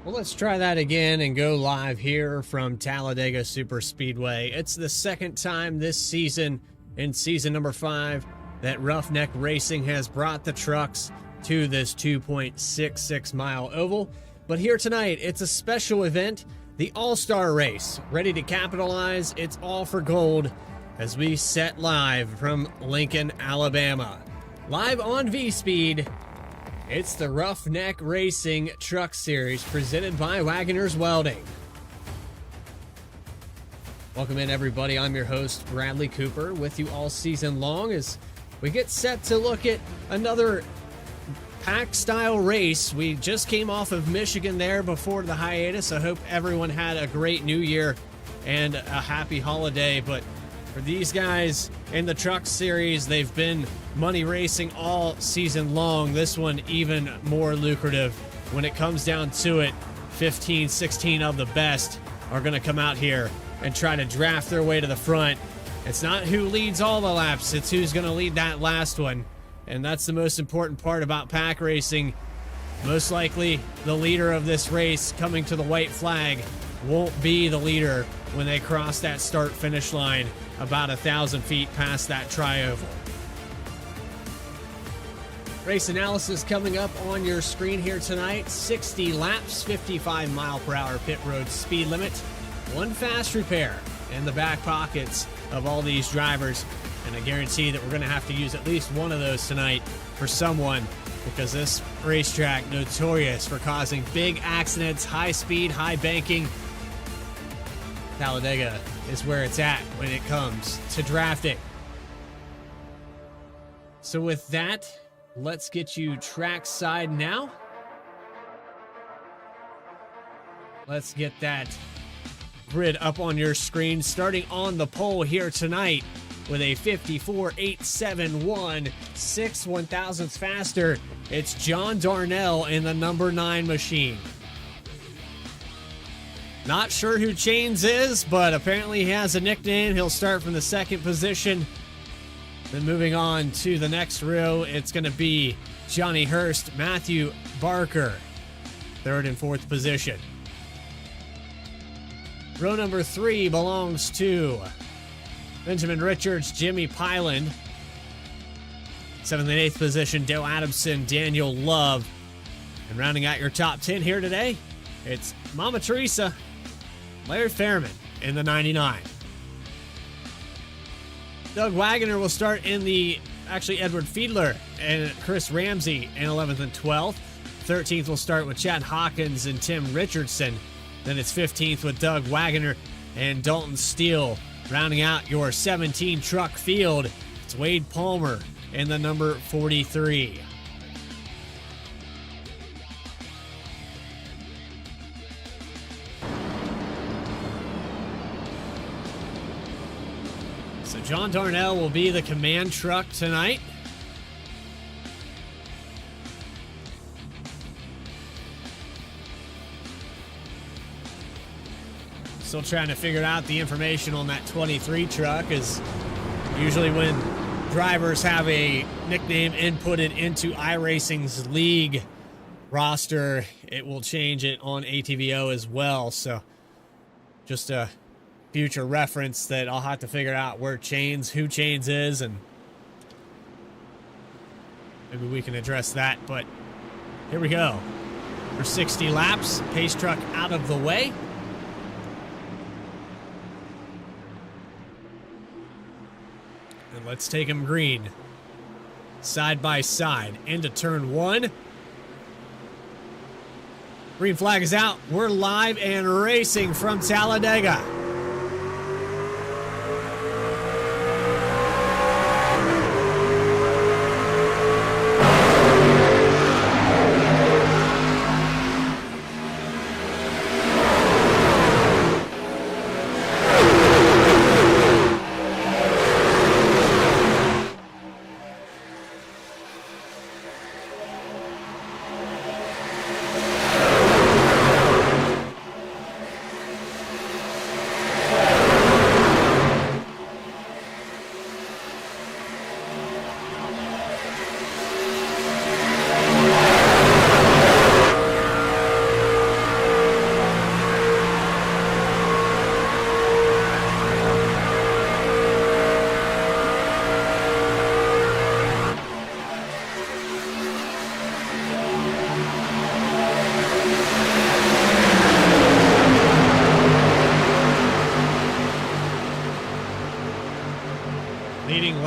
Well, let's try that again and go live here from Talladega Superspeedway. It's the second time this season, in season number 5, that Roughneck Racing has brought the trucks to this 2.66 mile oval. But here tonight, it's a special event, the All-Star Race, ready to capitalize. It's all for gold as we set live from Lincoln, Alabama. Live on V-Speed, it's the Roughneck Racing Truck Series presented by Wagoner's Welding. Welcome in, everybody. I'm your host, Bradley Cooper, with you all season long as we get set to look at another pack-style race. We just came off of Michigan there before the hiatus. I hope everyone had a great New Year and a happy holiday, but for these guys in the Truck Series, they've been money racing all season long. This one even more lucrative. When it comes down to it, 15, 16 of the best are going to come out here and try to draft their way to the front. It's not who leads all the laps, it's who's going to lead that last one. And that's the most important part about pack racing. Most likely, the leader of this race coming to the white flag won't be the leader when they cross that start-finish line about 1,000 feet past that tri-oval. Race analysis coming up on your screen here tonight. 60 laps, 55 mile per hour pit road speed limit. One fast repair in the back pockets of all these drivers. And I guarantee that we're going to have to use at least one of those tonight for someone, because this racetrack notorious for causing big accidents, high speed, high banking. Talladega is where it's at when it comes to drafting. So with that, let's get you trackside now. Let's get that grid up on your screen, starting on the pole here tonight with a 54.871, 6 1,000ths faster. It's John Darnell in the number 9 machine. Not sure who Chains is, but apparently he has a nickname. He'll start from the second position. Then moving on to the next row, it's going to be Johnny Hurst, Matthew Barker, third and fourth position. Row number 3 belongs to Benjamin Richards, Jimmy Pyland. 7th and 8th position, Dale Adamson, Daniel Love. And rounding out your top 10 here today, it's Mama Teresa, Larry Fairman in the 99. Doug Wagoner will start in the, Edward Fiedler and Chris Ramsey in 11th and 12th. 13th will start with Chad Hawkins and Tim Richardson. Then it's 15th with Doug Wagoner and Dalton Steele. Rounding out your 17 truck field, it's Wade Palmer in the number 43. So John Darnell will be the command truck tonight. Still trying to figure out the information on that 23 truck, as usually when drivers have a nickname inputted into iRacing's league roster, it will change it on ATVO as well. So just a future reference that I'll have to figure out who Chains is, and maybe we can address that. But here we go for 60 laps. Pace truck out of the way. And let's take them green. Side by side into turn 1. Green flag is out. We're live and racing from Talladega.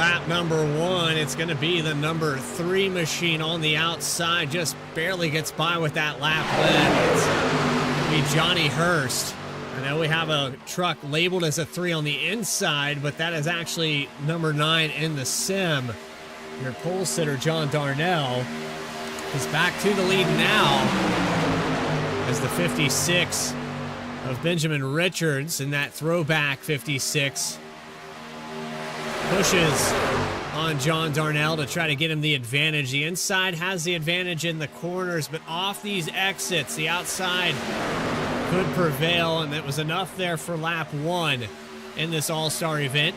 lap number 1. It's going to be the number 3 machine on the outside. Just barely gets by with that lap led. It's going to be Johnny Hurst. I know we have a truck labeled as a 3 on the inside, but that is actually number 9 in the sim. Your pole sitter, John Darnell, is back to the lead now as the 56 of Benjamin Richards in that throwback 56 pushes on John Darnell to try to get him the advantage. The inside has the advantage in the corners, but off these exits, the outside could prevail, and it was enough there for lap 1 in this all-star event.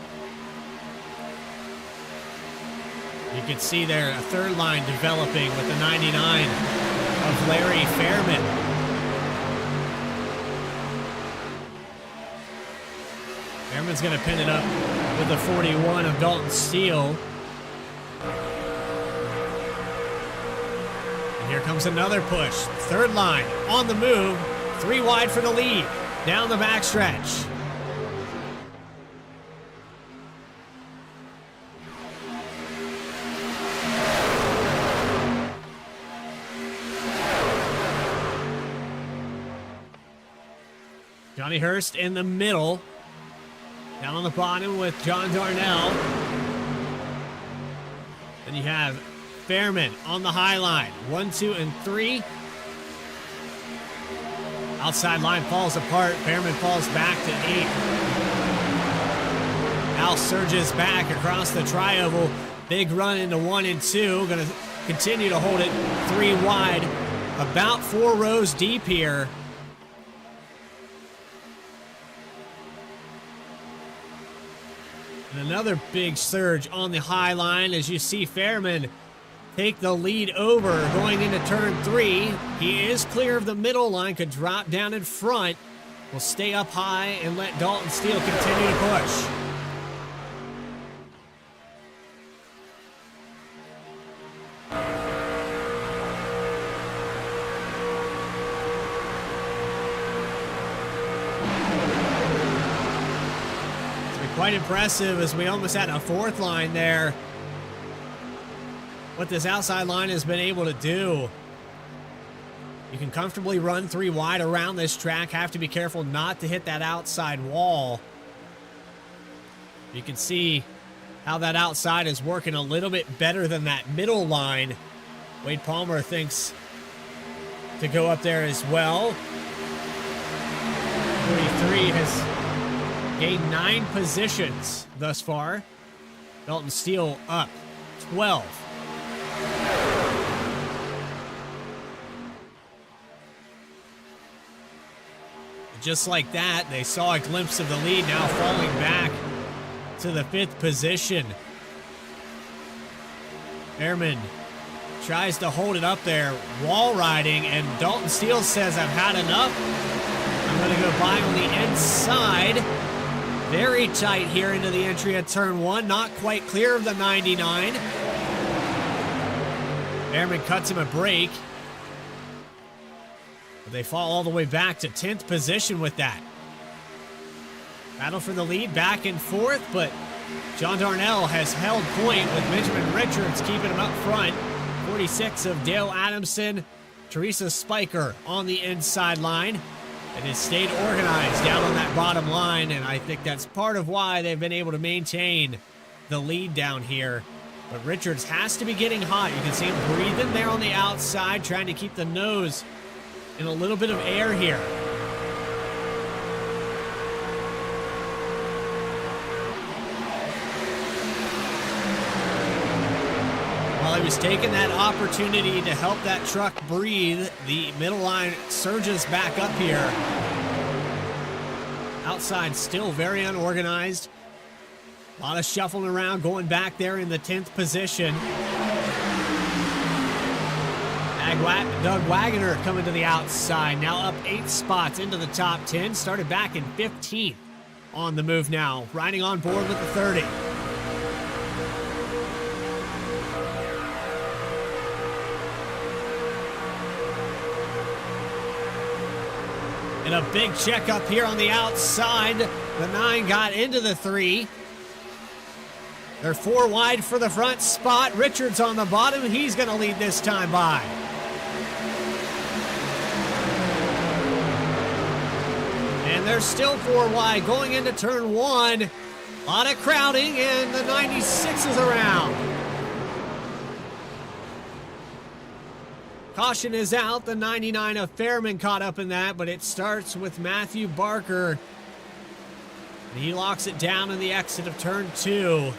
You can see there a third line developing with the 99 of Larry Fairman. Fairman's going to pin it up with the 41 of Dalton Steele. And here comes another push. Third line on the move. 3 wide for the lead. Down the backstretch. Johnny Hurst in the middle. Down on the bottom with John Darnell. Then you have Fairman on the high line. 1, 2, and 3. Outside line falls apart. Fairman falls back to 8. Al surges back across the tri-oval. Big run into 1 and 2. Going to continue to hold it 3 wide. About 4 rows deep here. And another big surge on the high line as you see Fairman take the lead over going into turn 3. He is clear of the middle line, could drop down in front. Will stay up high and let Dalton Steele continue to push. Quite impressive as we almost had a 4th line there. What this outside line has been able to do. You can comfortably run 3 wide around this track. Have to be careful not to hit that outside wall. You can see how that outside is working a little bit better than that middle line. Wade Palmer thinks to go up there as well. 43 has gained 9 positions thus far. Dalton Steele up 12. Just like that, they saw a glimpse of the lead, now falling back to the 5th position. Fairman tries to hold it up there, wall riding, and Dalton Steele says, I've had enough. I'm going to go by on the inside. Very tight here into the entry at turn 1. Not quite clear of the 99. Fairman cuts him a break. But they fall all the way back to 10th position with that. Battle for the lead back and forth, but John Darnell has held point with Benjamin Richards keeping him up front. 46 of Dale Adamson. Teresa Spiker on the inside line. It has stayed organized down on that bottom line, and I think that's part of why they've been able to maintain the lead down here. But Richards has to be getting hot. You can see him breathing there on the outside, trying to keep the nose in a little bit of air here. While he was taking that opportunity to help that truck breathe, the middle line surges back up here. Outside still very unorganized. A lot of shuffling around, going back there in the 10th position. Doug Wagoner coming to the outside, now up 8 spots into the top 10. Started back in 15th on the move now, riding on board with the 30. And a big check up here on the outside. The 9 got into the 3. They're 4 wide for the front spot. Richards on the bottom. He's going to lead this time by. And they're still 4 wide going into turn 1. A lot of crowding, and the 96 is around. Caution is out. The 99 of Fairman caught up in that, but it starts with Matthew Barker. And he locks it down in the exit of turn 2.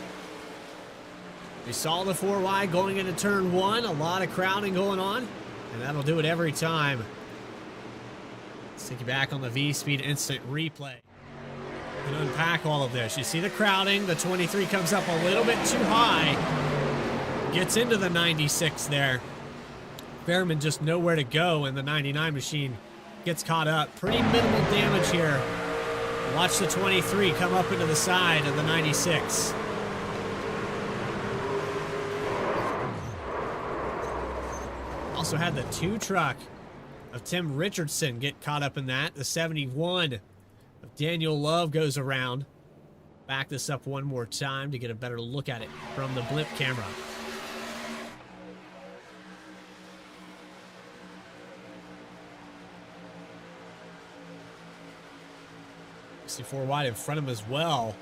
We saw the 4 wide going into turn 1. A lot of crowding going on, and that'll do it every time. Let's take you back on the V-Speed instant replay and unpack all of this. You see the crowding. The 23 comes up a little bit too high. Gets into the 96 there. Fairman just nowhere to go, and the 99 machine gets caught up. Pretty minimal damage here. Watch the 23 come up into the side of the 96. Also had the 2 truck of Tim Richardson get caught up in that. The 71 of Daniel Love goes around. Back this up one more time to get a better look at it from the blimp camera. See 4 wide in front of him as well.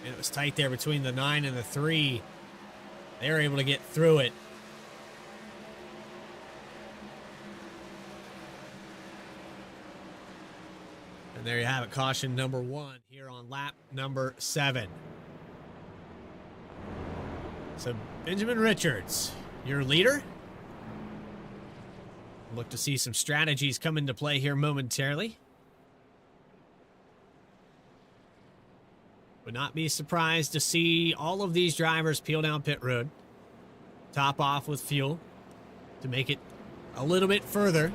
And it was tight there between the 9 and the 3. They were able to get through it. And there you have it, caution number 1 here on lap number 7. So Benjamin Richards, your leader. Look to see some strategies come into play here momentarily. Would not be surprised to see all of these drivers peel down pit road, top off with fuel to make it a little bit further.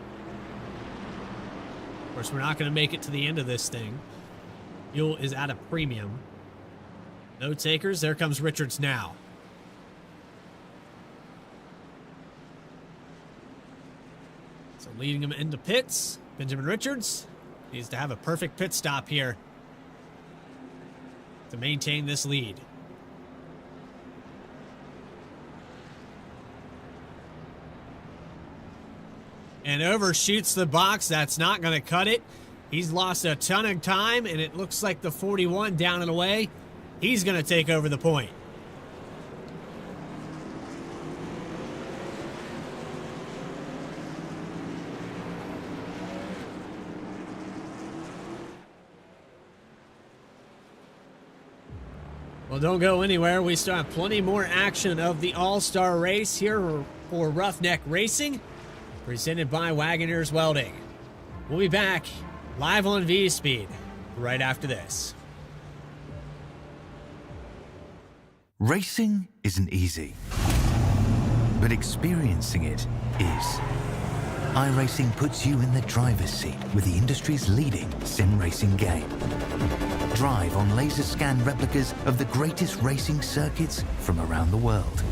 Of course, we're not going to make it to the end of this thing. Fuel is at a premium. No takers. There comes Richards now. So leading him into pits, Benjamin Richards needs to have a perfect pit stop here to maintain this lead. And overshoots the box. That's not going to cut it. He's lost a ton of time, and it looks like the 41 down and away. He's going to take over the point. Well, don't go anywhere. We still have plenty more action of the All-Star race here for Roughneck Racing, presented by Wagoner's Welding. We'll be back live on V-Speed right after this. Racing isn't easy, but experiencing it is. iRacing puts you in the driver's seat with the industry's leading sim racing game. Drive on laser scan replicas of the greatest racing circuits from around the world.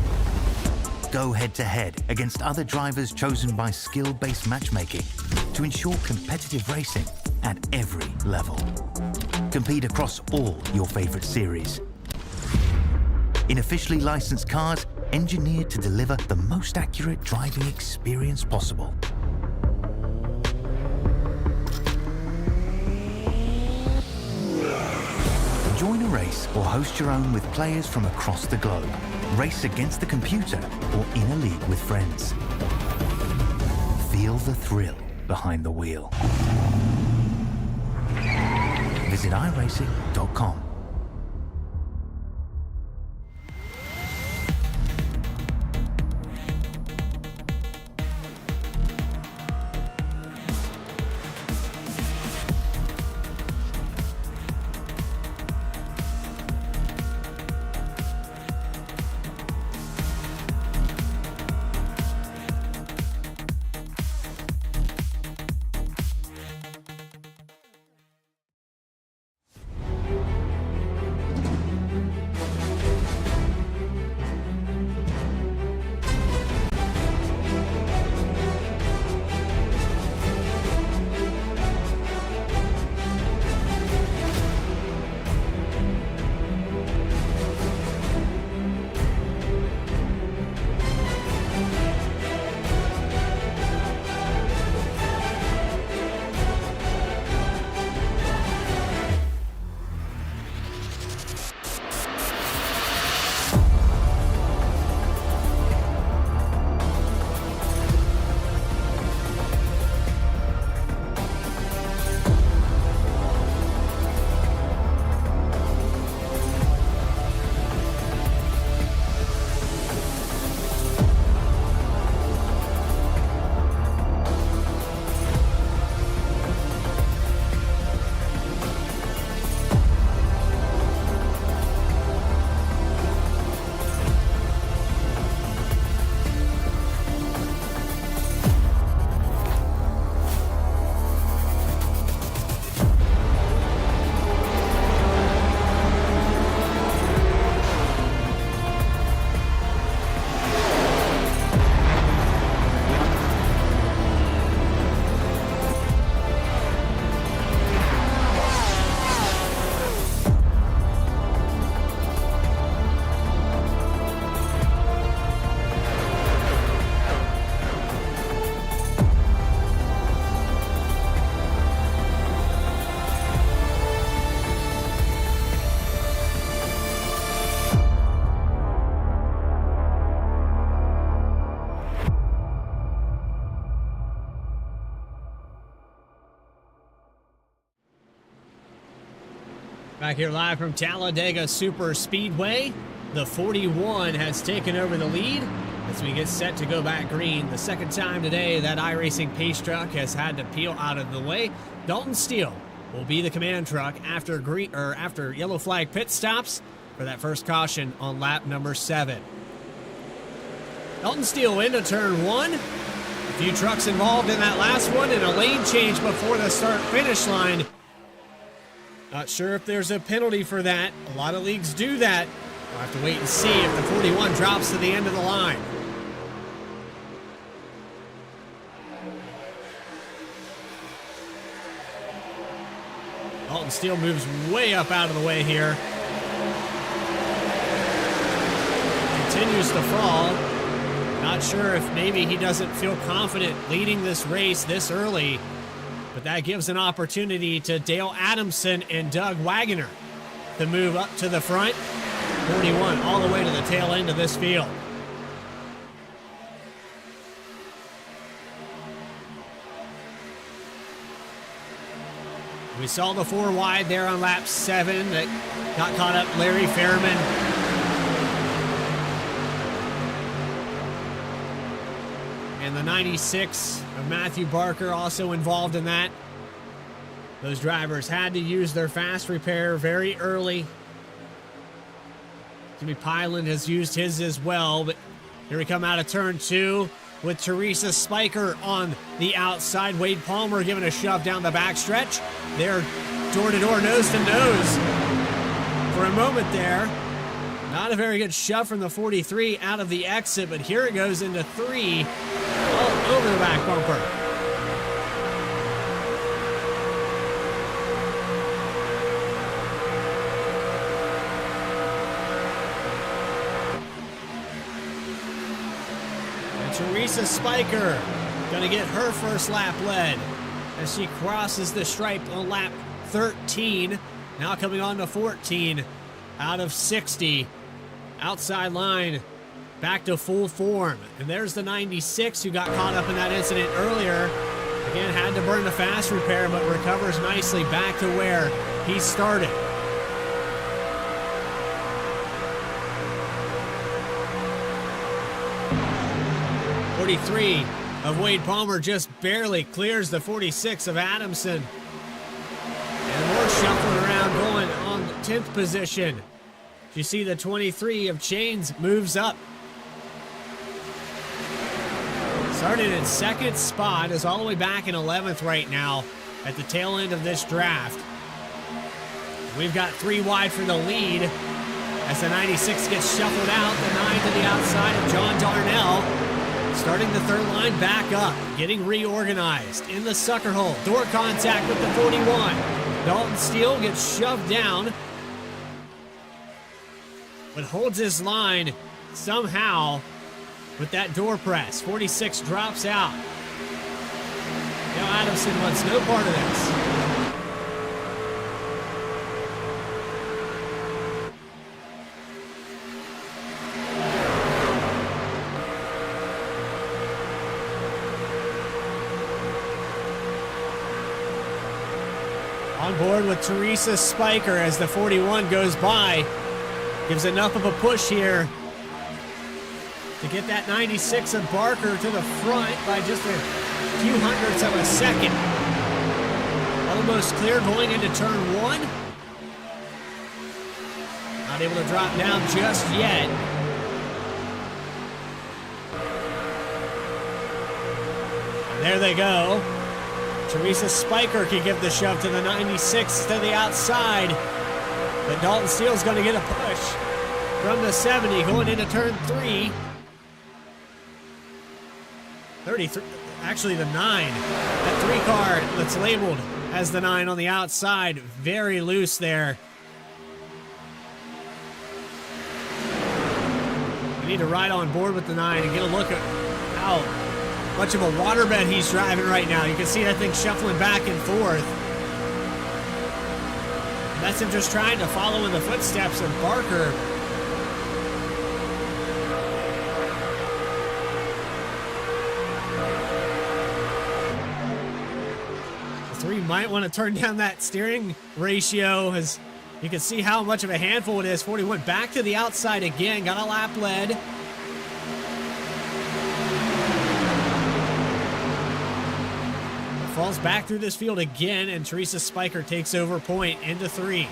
Go head-to-head against other drivers chosen by skill-based matchmaking to ensure competitive racing at every level. Compete across all your favorite series. In officially licensed cars, engineered to deliver the most accurate driving experience possible. Join a race or host your own with players from across the globe. Race against the computer or in a league with friends. Feel the thrill behind the wheel. Visit iRacing.com. Back here live from Talladega Super Speedway. The 41 has taken over the lead as we get set to go back green. The second time today that iRacing pace truck has had to peel out of the way. Dalton Steele will be the command truck after yellow flag pit stops for that first caution on lap number 7. Dalton Steele into turn 1. A few trucks involved in that last one, and a lane change before the start-finish line. Not sure if there's a penalty for that. A lot of leagues do that. We'll have to wait and see if the 41 drops to the end of the line. Dalton Steele moves way up out of the way here. Continues to fall. Not sure if maybe he doesn't feel confident leading this race this early, but that gives an opportunity to Dale Adamson and Doug Wagoner to move up to the front. 41 all the way to the tail end of this field. We saw the 4 wide there on lap 7 that got caught up Larry Fairman. And the 96 of Matthew Barker also involved in that. Those drivers had to use their fast repair very early. Jimmy Pyland has used his as well, but here we come out of turn 2 with Teresa Spiker on the outside. Wade Palmer giving a shove down the backstretch. They're door-to-door, nose-to-nose for a moment there. Not a very good shove from the 43 out of the exit, but here it goes into 3 all over the back bumper. Teresa Spiker gonna get her first lap led as she crosses the stripe on lap 13. Now coming on to 14 out of 60. Outside line back to full form. And there's the 96 who got caught up in that incident earlier. Again, had to burn the fast repair, but recovers nicely back to where he started. .43 of Wade Palmer just barely clears the 46 of Adamson. And more shuffling around going on the 10th position. You see the 23 of Chains moves up. Started in 2nd spot, is all the way back in 11th right now at the tail end of this draft. We've got 3 wide for the lead as the 96 gets shuffled out. The 9 to the outside of John Darnell. Starting the 3rd line back up, getting reorganized in the sucker hole. Door contact with the 41. Dalton Steele gets shoved down, but holds his line somehow with that door press. 46 drops out. Now Adamson wants no part of this. On board with Teresa Spiker as the 41 goes by. Gives enough of a push here to get that 96 of Barker to the front by just a few hundredths of a second. Almost clear going into turn 1. Not able to drop down just yet. And there they go. Teresa Spiker can give the shove to the 96 to the outside. But Dalton Steele's going to get a push from the 70 going into turn 3. 33, actually the 9. That 3 car that's labeled as the 9 on the outside. Very loose there. We need to ride on board with the 9 and get a look at how much of a waterbed he's driving right now. You can see that thing shuffling back and forth. And that's him just trying to follow in the footsteps of Barker. The 3 might want to turn down that steering ratio as You can see how much of a handful it is. 41 back to the outside again. Got a lap lead. Falls back through this field again, and Teresa Spiker takes over point into 3.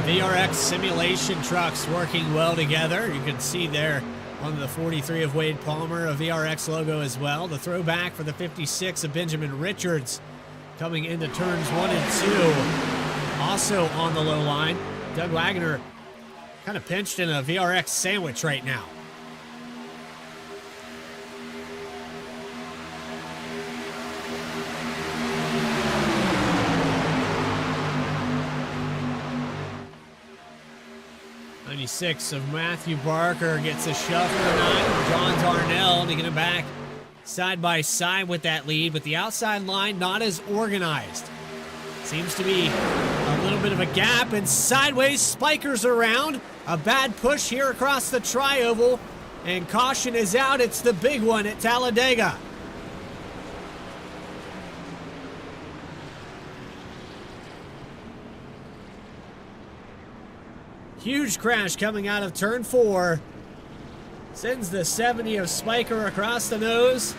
VRX simulation trucks working well together. You can see there on the 43 of Wade Palmer a VRX logo as well. The throwback for the 56 of Benjamin Richards coming into turns 1 and 2. Also on the low line, Doug Wagoner kind of pinched in a VRX sandwich right now. Six of Matthew Barker gets a shove for the 9. John Darnell to get him back side by side with that lead, but the outside line not as organized. Seems to be a little bit of a gap, and sideways Spikers around. A bad push here across the tri-oval, and caution is out. It's the big one at Talladega. Huge crash coming out of turn 4. Sends the 70 of Spiker across the nose.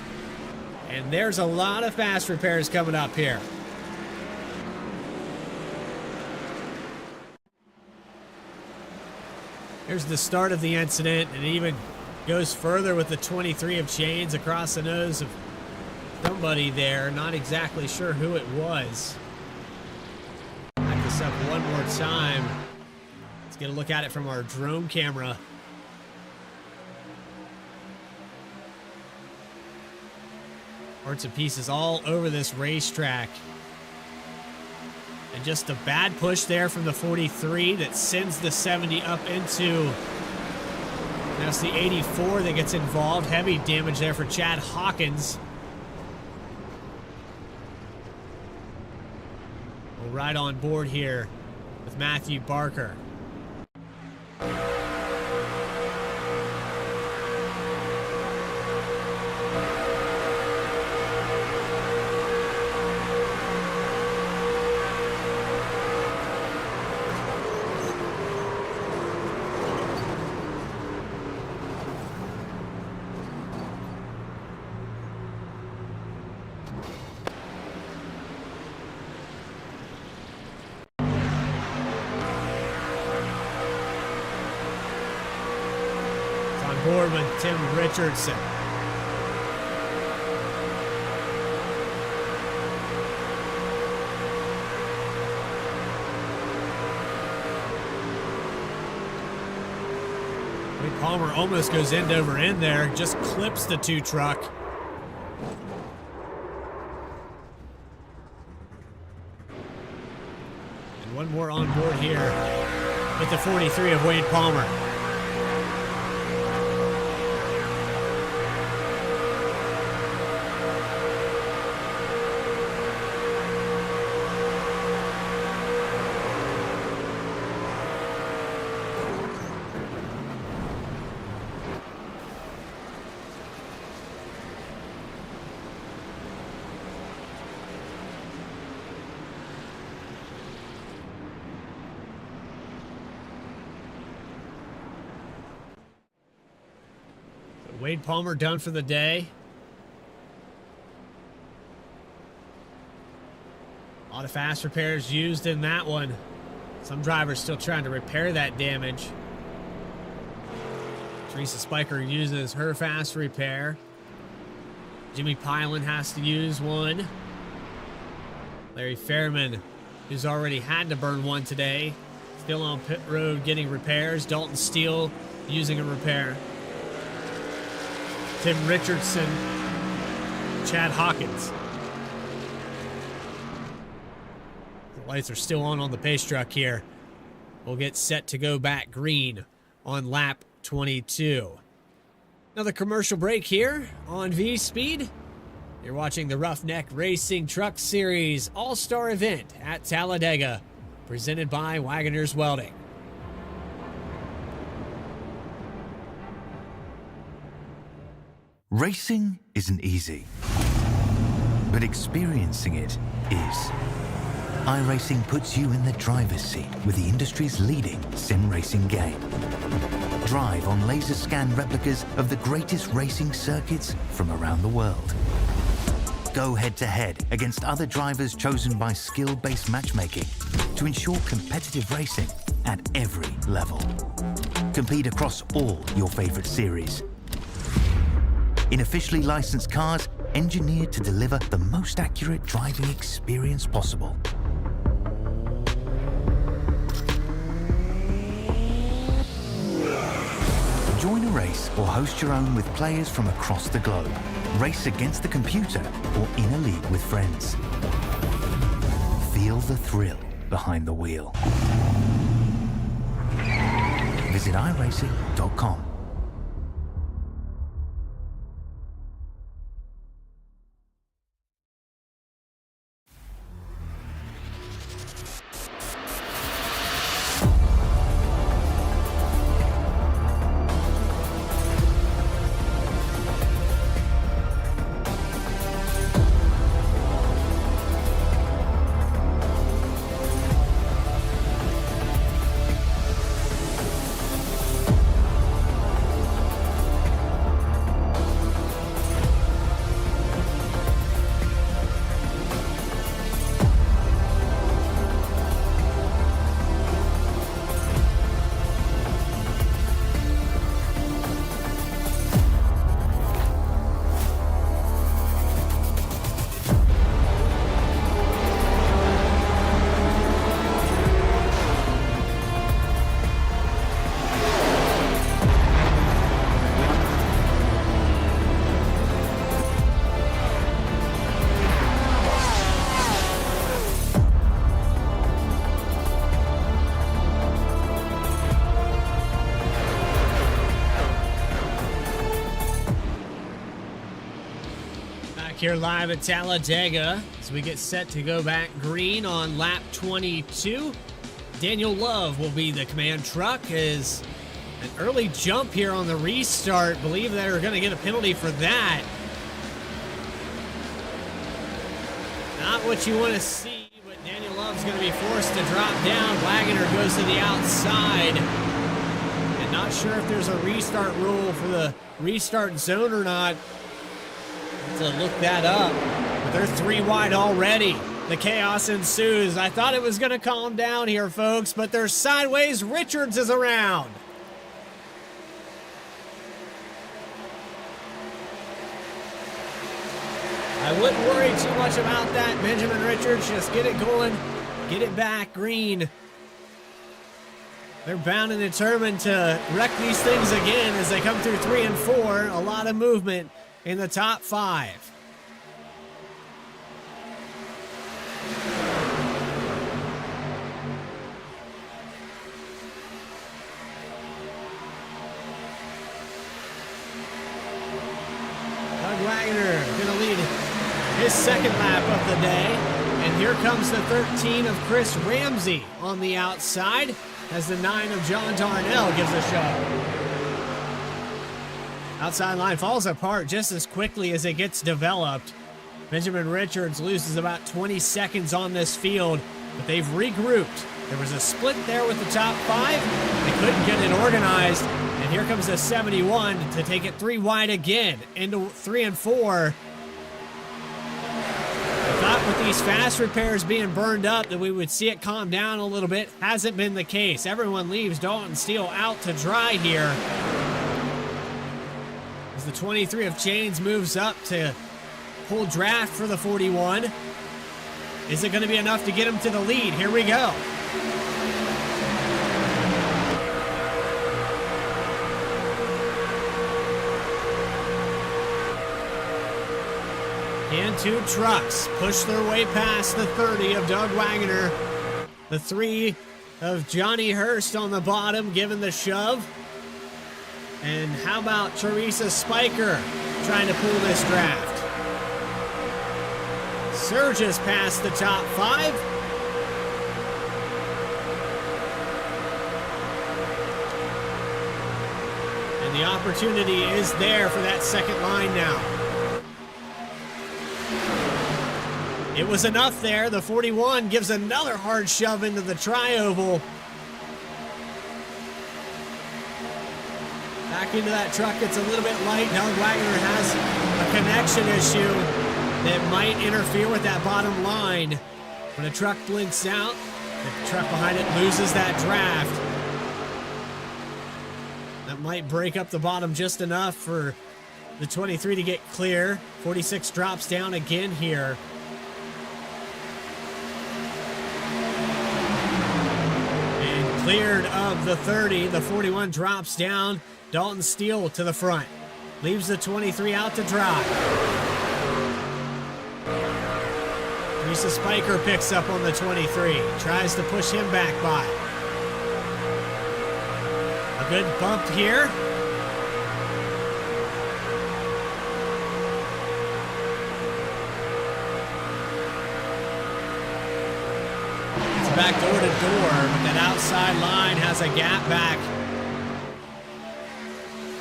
And there's a lot of fast repairs coming up here. Here's the start of the incident, and it even goes further with the 23 of Chains across the nose of somebody there. Not exactly sure who it was. Back this up one more time. Get a look at it from our drone camera. Parts and pieces all over this racetrack. And just a bad push there from the 43 that sends the 70 up into. That's the 84 that gets involved. Heavy damage there for Chad Hawkins. We'll ride on board here with Matthew Barker. Board with Tim Richardson. Wade Palmer almost goes end over end there, just clips the 2 truck. And one more on board here with the 43 of Wade Palmer. Wade Palmer done for the day. A lot of fast repairs used in that one. Some drivers still trying to repair that damage. Teresa Spiker uses her fast repair. Jimmy Pilen has to use one. Larry Fairman, who's already had to burn one today, still on pit road getting repairs. Dalton Steele using a repair. Tim Richardson, Chad Hawkins. The lights are still on the pace truck here. We'll get set to go back green on lap 22. Another commercial break here on V-Speed. You're watching the Roughneck Racing Truck Series All-Star event at Talladega. presented by Wagoner's Welding. Racing isn't easy, but experiencing it is. iRacing puts you in the driver's seat with the industry's leading sim racing game. Drive on laser scan replicas of the greatest racing circuits from around the world. Go head-to-head against other drivers chosen by skill-based matchmaking to ensure competitive racing at every level. Compete across all your favorite series. In officially licensed cars, engineered to deliver the most accurate driving experience possible. Join a race or host your own with players from across the globe. Race against the computer or in a league with friends. Feel the thrill behind the wheel. Visit iRacing.com. Here live at Talladega as we get set to go back green on lap 22. Daniel Love will be the command truck as an early jump here on the restart. Believe they're going to get a penalty for that. Not what you want to see, but Daniel Love's going to be forced to drop down. Wagoner goes to the outside. And not sure if there's a restart rule for the restart zone or not. To look that up, but they're 3 wide already. The chaos ensues. I thought it was going to calm down here, folks, but there's sideways. Richards is around. I wouldn't worry too much about that. Benjamin Richards, just get it going, get it back green. They're bound and determined to wreck these things again as they come through 3 and 4. A lot of movement in the top 5. Doug Wagoner going to lead his second lap of the day. And here comes the 13 of Chris Ramsey on the outside as the 9 of John Darnell gives a shove. Outside line falls apart just as quickly as it gets developed. Benjamin Richards loses about 20 seconds on this field, but they've regrouped. There was a split there with the top 5. They couldn't get it organized, and here comes the 71 to take it 3 wide again into 3 and 4. I thought with these fast repairs being burned up that we would see it calm down a little bit. Hasn't been the case. Everyone leaves Dalton Steele out to dry here. As the 23 of Chains moves up to pull draft for the 41. Is it going to be enough to get him to the lead? Here we go. And 2 trucks push their way past the 30 of Doug Wagoner. The 3 of Johnny Hurst on the bottom giving the shove. And how about Teresa Spiker trying to pull this draft? surges past the top 5. the opportunity is there for that second line now. It was enough there. The 41 gives another hard shove into the tri-oval. Back into that truck. It's a little bit light. Doug Wagoner has a connection issue that might interfere with that bottom line. When a truck blinks out, the truck behind it loses that draft. That might break up the bottom just enough for the 23 to get clear. 46 drops down again here. And cleared of the 30. The 41 drops down. Dalton Steele to the front. Leaves the 23 out to dry. Teresa Spiker picks up on the 23. Tries to push him back by. A good bump here. It's back door to door, but that outside line has a gap back.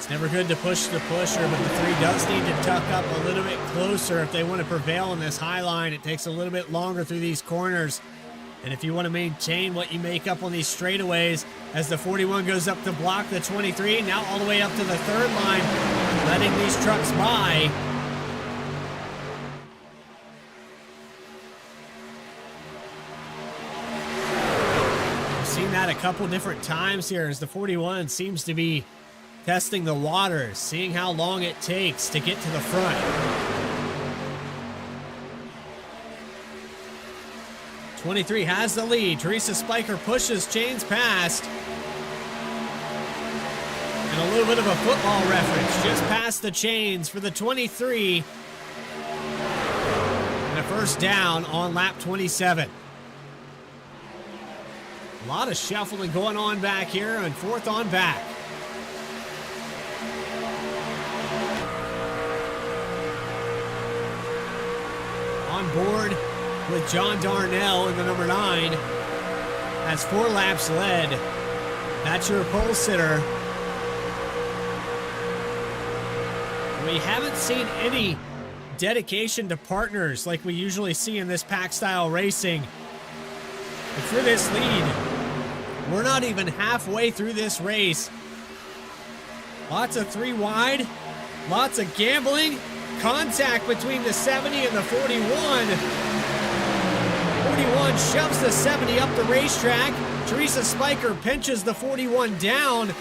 Never good to push the pusher, but the 3 does need to tuck up a little bit closer if they want to prevail in this high line. It takes a little bit longer through these corners. And if you want to maintain what you make up on these straightaways, as the 41 goes up to block the 23, now all the way up to the 3rd line, letting these trucks by. We've seen that a couple different times here as the 41 seems to be testing the waters, seeing how long it takes to get to the front. 23 has the lead. Teresa Spiker pushes chains past. And a little bit of a football reference just past the chains for the 23. And a first down on lap 27. A lot of shuffling going on back here and 4th on back. On board with John Darnell in the number 9. Has 4 laps led. That's your pole sitter. We haven't seen any dedication to partners like we usually see in this pack style racing. And for this lead, we're not even halfway through this race. Lots of 3 wide, lots of gambling. Contact between the 70 and the 41. 41 shoves the 70 up the racetrack. Teresa Spiker pinches the 41 down.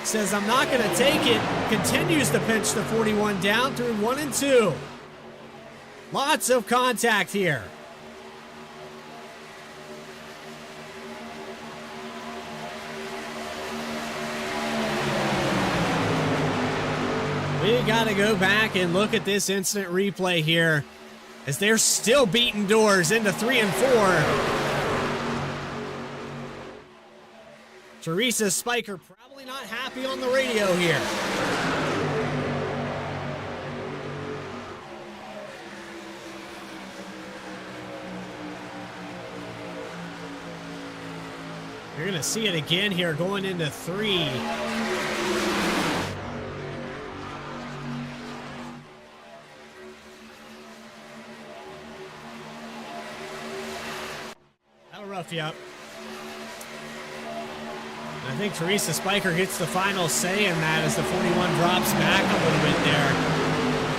Says, I'm not going to take it. Continues to pinch the 41 down through 1 and 2. Lots of contact here. We got to go back and look at this instant replay here as they're still beating doors into 3 and 4. Teresa Spiker probably not happy on the radio here. You're going to see it again here going into 3. Rough you up. I think Teresa Spiker gets the final say in that as the 41 drops back a little bit there.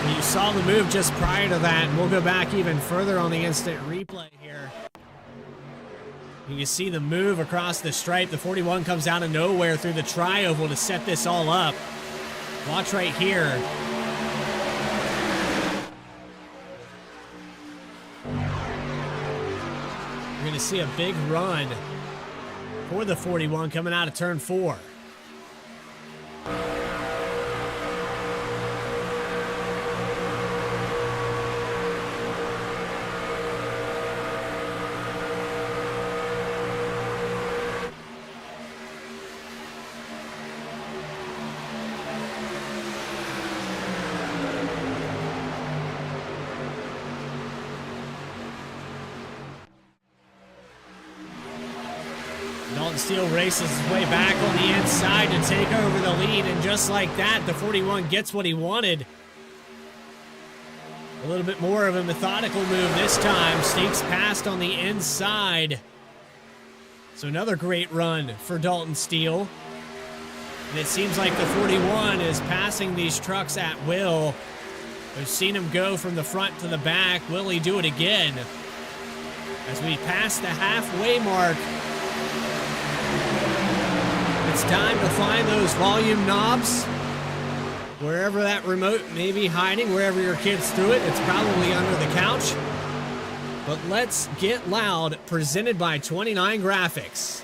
And you saw the move just prior to that, and we'll go back even further on the instant replay here. You can see the move across the stripe. The 41 comes out of nowhere through the tri-oval to set this all up. Watch right here. You're going to see a big run for the 41 coming out of turn 4. Dalton Steele races his way back on the inside to take over the lead, and just like that, the 41 gets what he wanted. A little bit more of a methodical move this time. Sneaks past on the inside. So another great run for Dalton Steele. And it seems like the 41 is passing these trucks at will. We've seen him go from the front to the back. Will he do it again? As we pass the halfway mark, it's time to find those volume knobs. Wherever that remote may be hiding, wherever your kids threw it, it's probably under the couch. But let's get loud, presented by 29 Graphics.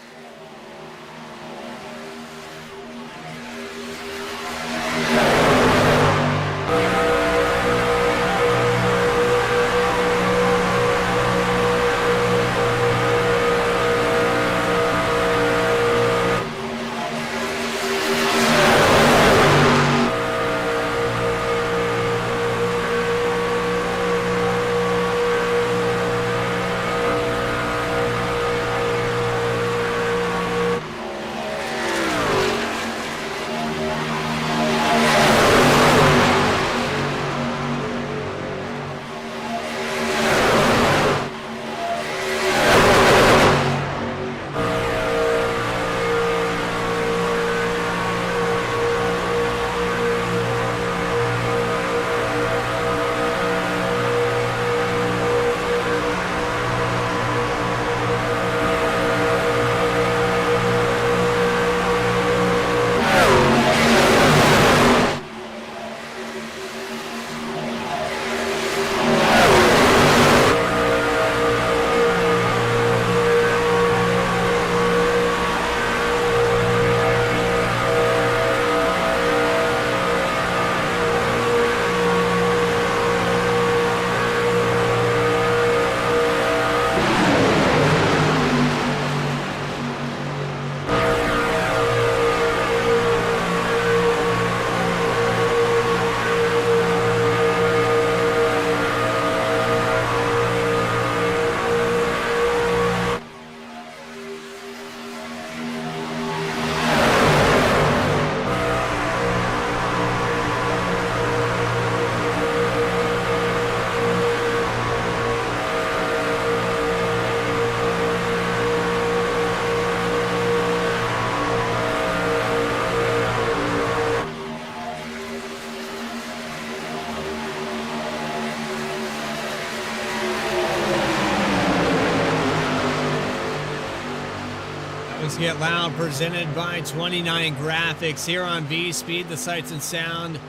Let's Get Loud, presented by 29 Graphics here on V-Speed, the sights and sound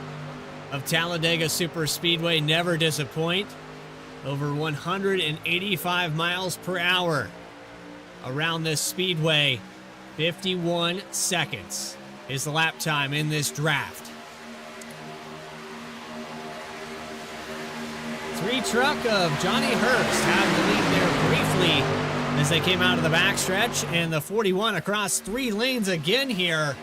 of Talladega Superspeedway. Never disappoint. Over 185 miles per hour around this speedway. 51 seconds is the lap time in this draft. Three truck of Johnny Hurst had the lead there briefly as they came out of the backstretch, and the 41 across three lanes again here.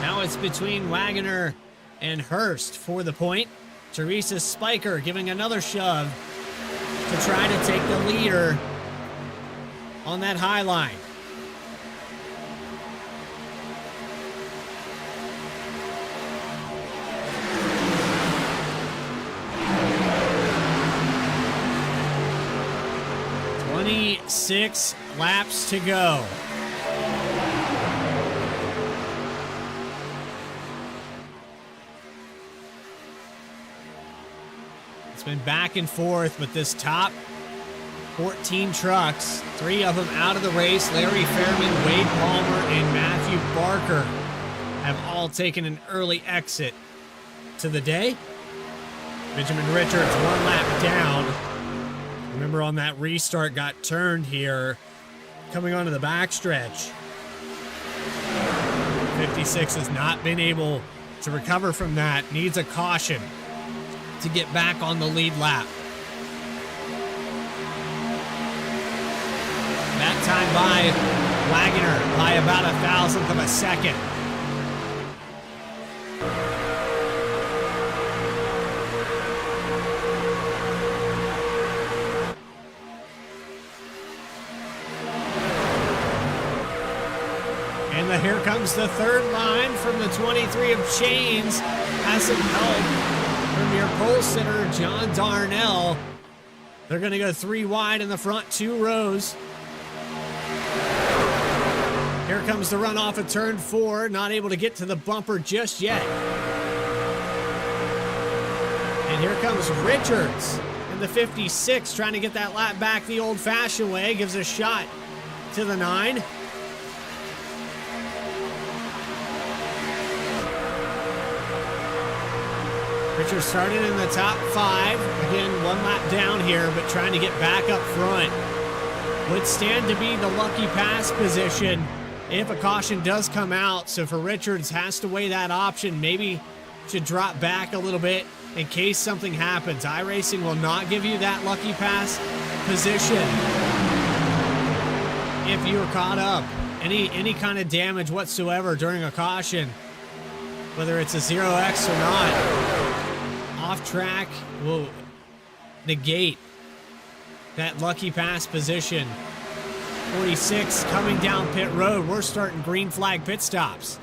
Now it's between Wagoner and Hurst for the point. Teresa Spiker giving another shove to try to take the leader on that high line. Six laps to go. It's been back and forth, but this top 14 trucks, three of them out of the race, Larry Fairman, Wade Palmer, and Matthew Barker, have all taken an early exit to the day. Benjamin Richards 1 lap down. Remember, on that restart, got turned here, coming onto the backstretch. 56 has not been able to recover from that. Needs a caution to get back on the lead lap. That time by Wagoner by about 1,000th of a second. And here comes the third line from the 23 of Chains. Has some help from your pole sitter, John Darnell. They're going to go 3 wide in the front 2 rows. Here comes the run off of turn 4. Not able to get to the bumper just yet. And here comes Richards in the 56, trying to get that lap back the old-fashioned way. Gives a shot to the 9. Richards started in the top 5. Again, 1 lap down here, but trying to get back up front. Would stand to be the lucky pass position if a caution does come out. So for Richards, has to weigh that option. Maybe should drop back a little bit in case something happens. iRacing will not give you that lucky pass position if you're caught up. Any kind of damage whatsoever during a caution, whether it's a 0x or not, off track will negate that lucky pass position. 46 coming down pit road. We're starting green flag pit stops.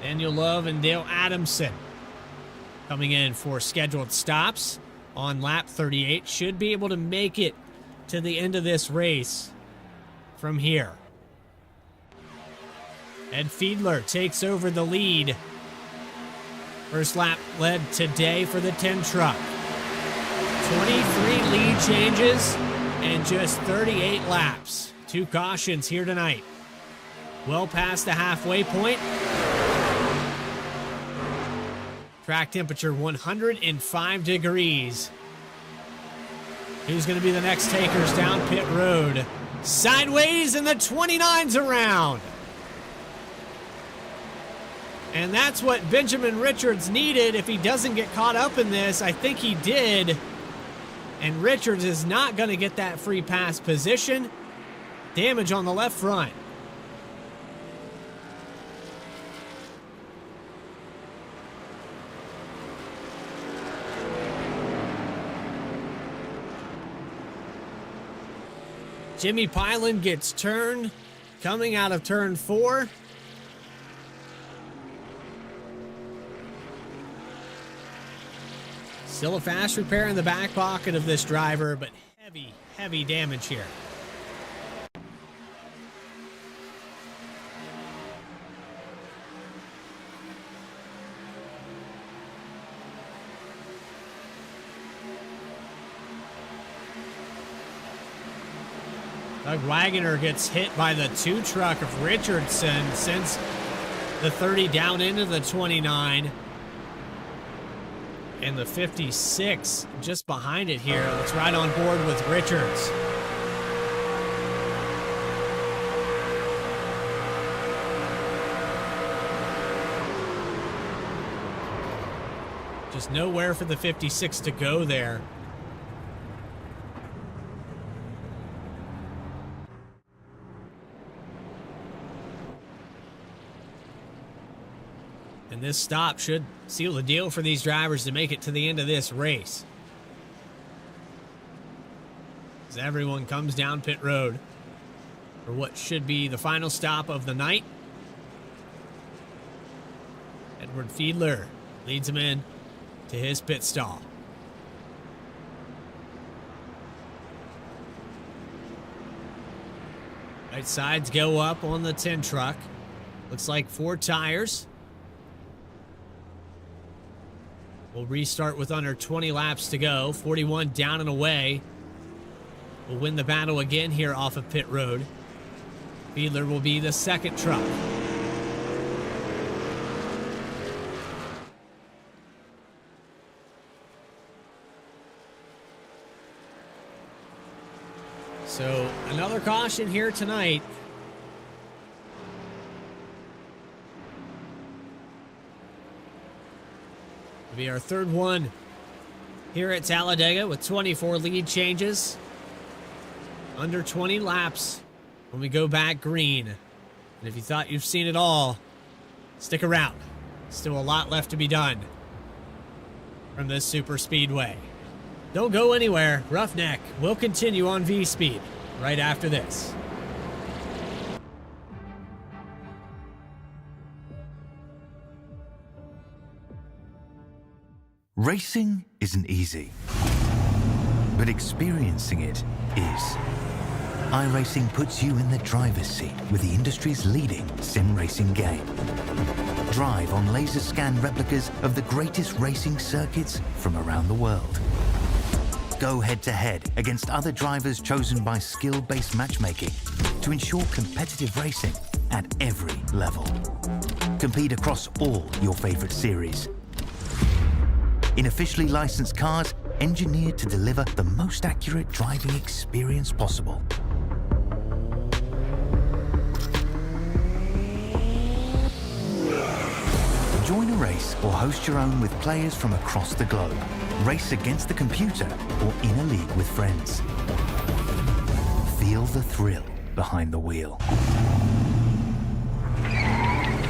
Daniel Love and Dale Adamson coming in for scheduled stops on lap 38. Should be able to make it to the end of this race from here. Ed Fiedler takes over the lead. First lap led today for the 10 truck. 23 lead changes and just 38 laps. 2 cautions here tonight. Well past the halfway point. Track temperature 105 degrees. Who's going to be the next takers down pit road? Sideways and the 29's around. And that's what Benjamin Richards needed if he doesn't get caught up in this. I think he did. And Richards is not going to get that free pass position. Damage on the left front. Jimmy Pyland gets turned coming out of turn 4. Still a fast repair in the back pocket of this driver, but heavy damage here. Doug Wagoner gets hit by the 2 truck of Richardson, sends the 30 down into the 29. And the 56 just behind it here. Let's ride on board with Richards. Just nowhere for the 56 to go there. And this stop should seal the deal for these drivers to make it to the end of this race. As everyone comes down pit road for what should be the final stop of the night. Edward Fiedler leads him in to his pit stall. Right sides go up on the 10 truck. Looks like 4 tires. We'll restart with under 20 laps to go. 41 down and away. We'll win the battle again here off of pit road. Fiedler will be the second truck. So another caution here tonight. Be our third one here at Talladega with 24 lead changes. Under 20 laps when we go back green. And if you thought you've seen it all, stick around. Still a lot left to be done from this super speedway. Don't go anywhere. Roughneck will continue on V-Speed right after this. Racing isn't easy, but experiencing it is. iRacing puts you in the driver's seat with the industry's leading sim racing game. Drive on laser scan replicas of the greatest racing circuits from around the world. Go head-to-head against other drivers chosen by skill-based matchmaking to ensure competitive racing at every level. Compete across all your favorite series in officially licensed cars engineered to deliver the most accurate driving experience possible. Join a race or host your own with players from across the globe. Race against the computer or in a league with friends. Feel the thrill behind the wheel.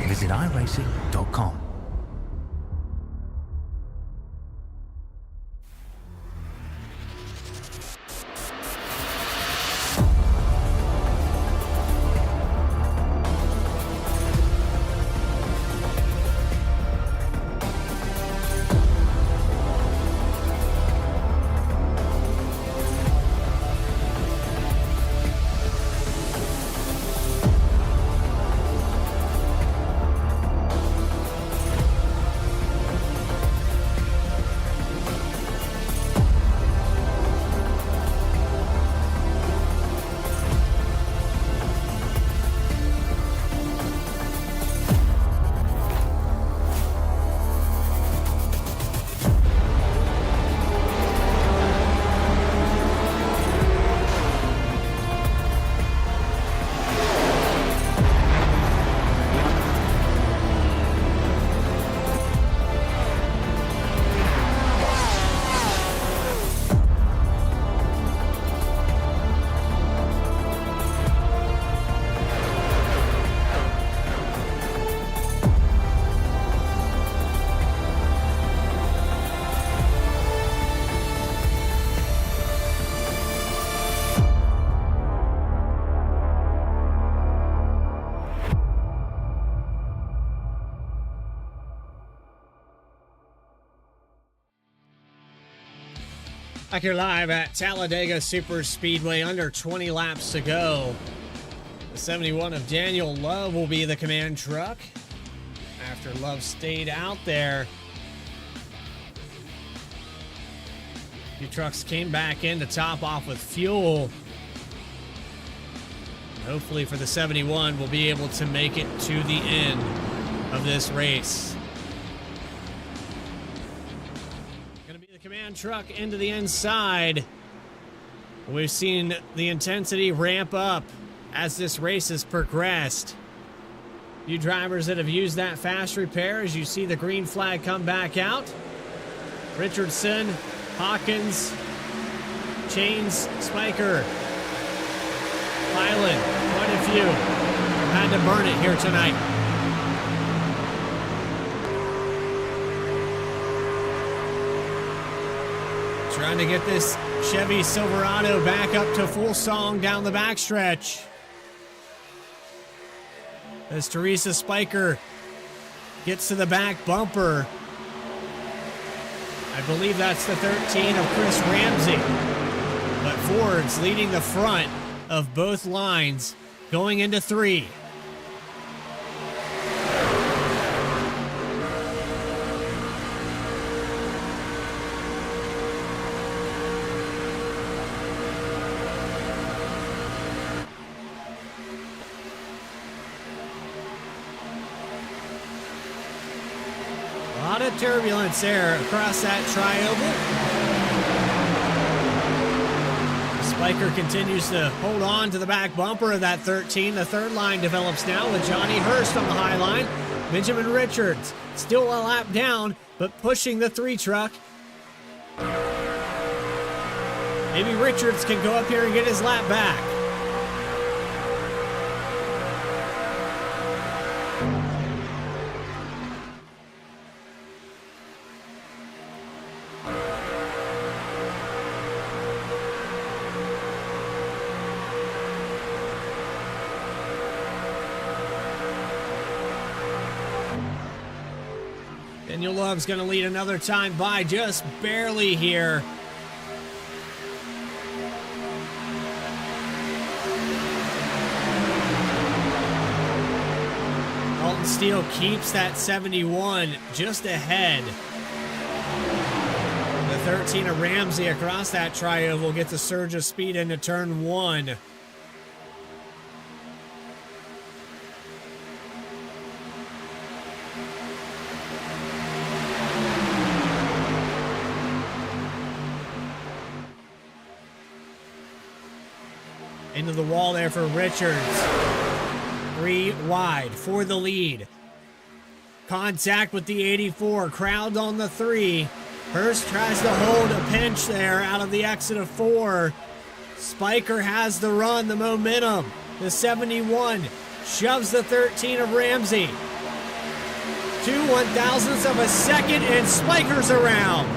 Visit iRacing.com. Back here live at Talladega Super Speedway, under 20 laps to go. The 71 of Daniel Love will be the command truck after Love stayed out there. A few trucks came back in to top off with fuel. Hopefully for the 71, we'll be able to make it to the end of this race. Command truck into the inside. We've seen the intensity ramp up as this race has progressed. You drivers that have used that fast repair, as you see the green flag come back out. Richardson, Hawkins, Chains, Spiker, Hyland, quite a few had to burn it here tonight. Trying to get this Chevy Silverado back up to full song down the backstretch. As Teresa Spiker gets to the back bumper. I believe that's the 13 of Chris Ramsey. But Ford's leading the front of both lines going into 3. A lot of turbulence there across that trioval. Spiker continues to hold on to the back bumper of that 13. The third line develops now with Johnny Hurst on the high line. Benjamin Richards still a lap down, but pushing the 3 truck. Maybe Richards can go up here and get his lap back. Daniel Love's going to lead another time by just barely here. Alton Steele keeps that 71 just ahead. The 13 of Ramsey across that tri-oval gets a surge of speed into turn 1. Into the wall there for Richards. 3 wide for the lead. Contact with the 84. Crowd on the 3. Hurst tries to hold a pinch there out of the exit of 4. Spiker has the run, the momentum. The 71 shoves the 13 of Ramsey. 2 1,000ths of a second, and Spiker's around.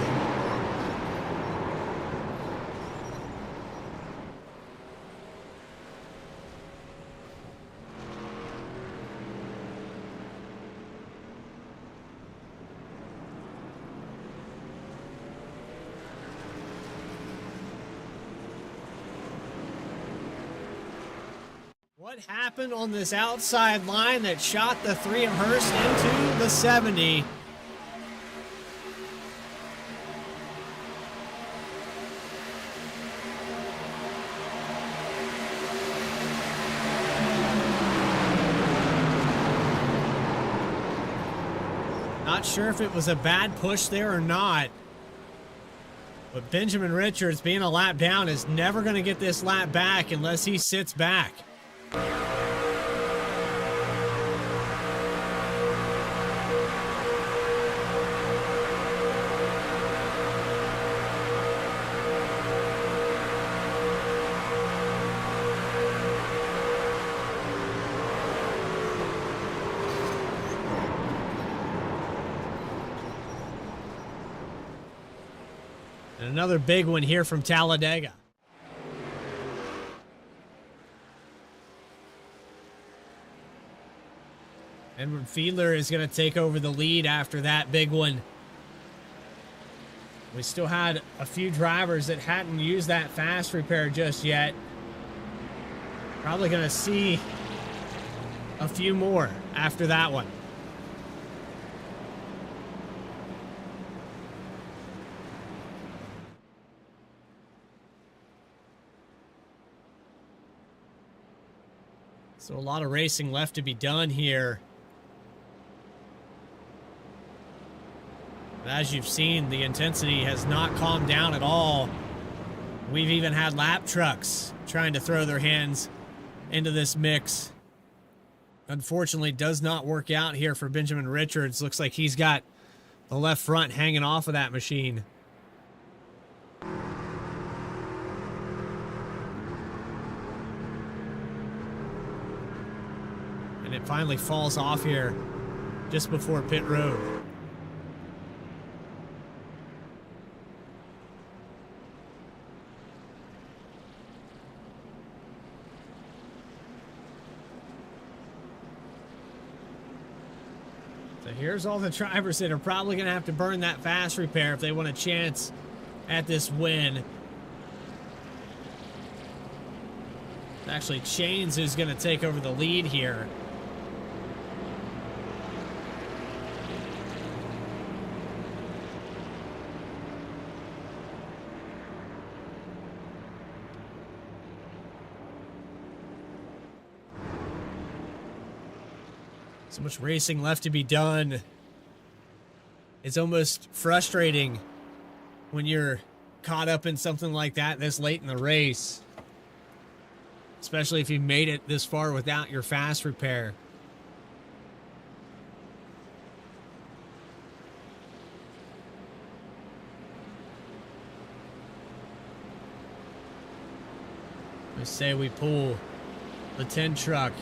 What happened on this outside line that shot the 3 of Hurst into the 70? Not sure if it was a bad push there or not. But Benjamin Richards, being a lap down, is never going to get this lap back unless he sits back. And another big one here from Talladega. Edward Fiedler is going to take over the lead after that big one. We still had a few drivers that hadn't used that fast repair just yet. Probably going to see a few more after that one. So a lot of racing left to be done here. As you've seen, the intensity has not calmed down at all. We've even had lap trucks trying to throw their hands into this mix. Unfortunately, does not work out here for Benjamin Richards. Looks like he's got the left front hanging off of that machine. And it finally falls off here just before pit road. Here's all the drivers that are probably going to have to burn that fast repair if they want a chance at this win. It's actually Chains who's going to take over the lead here. So much racing left to be done. It's almost frustrating when you're caught up in something like that this late in the race. Especially if you made it this far without your fast repair. I say we pull the 10 truck.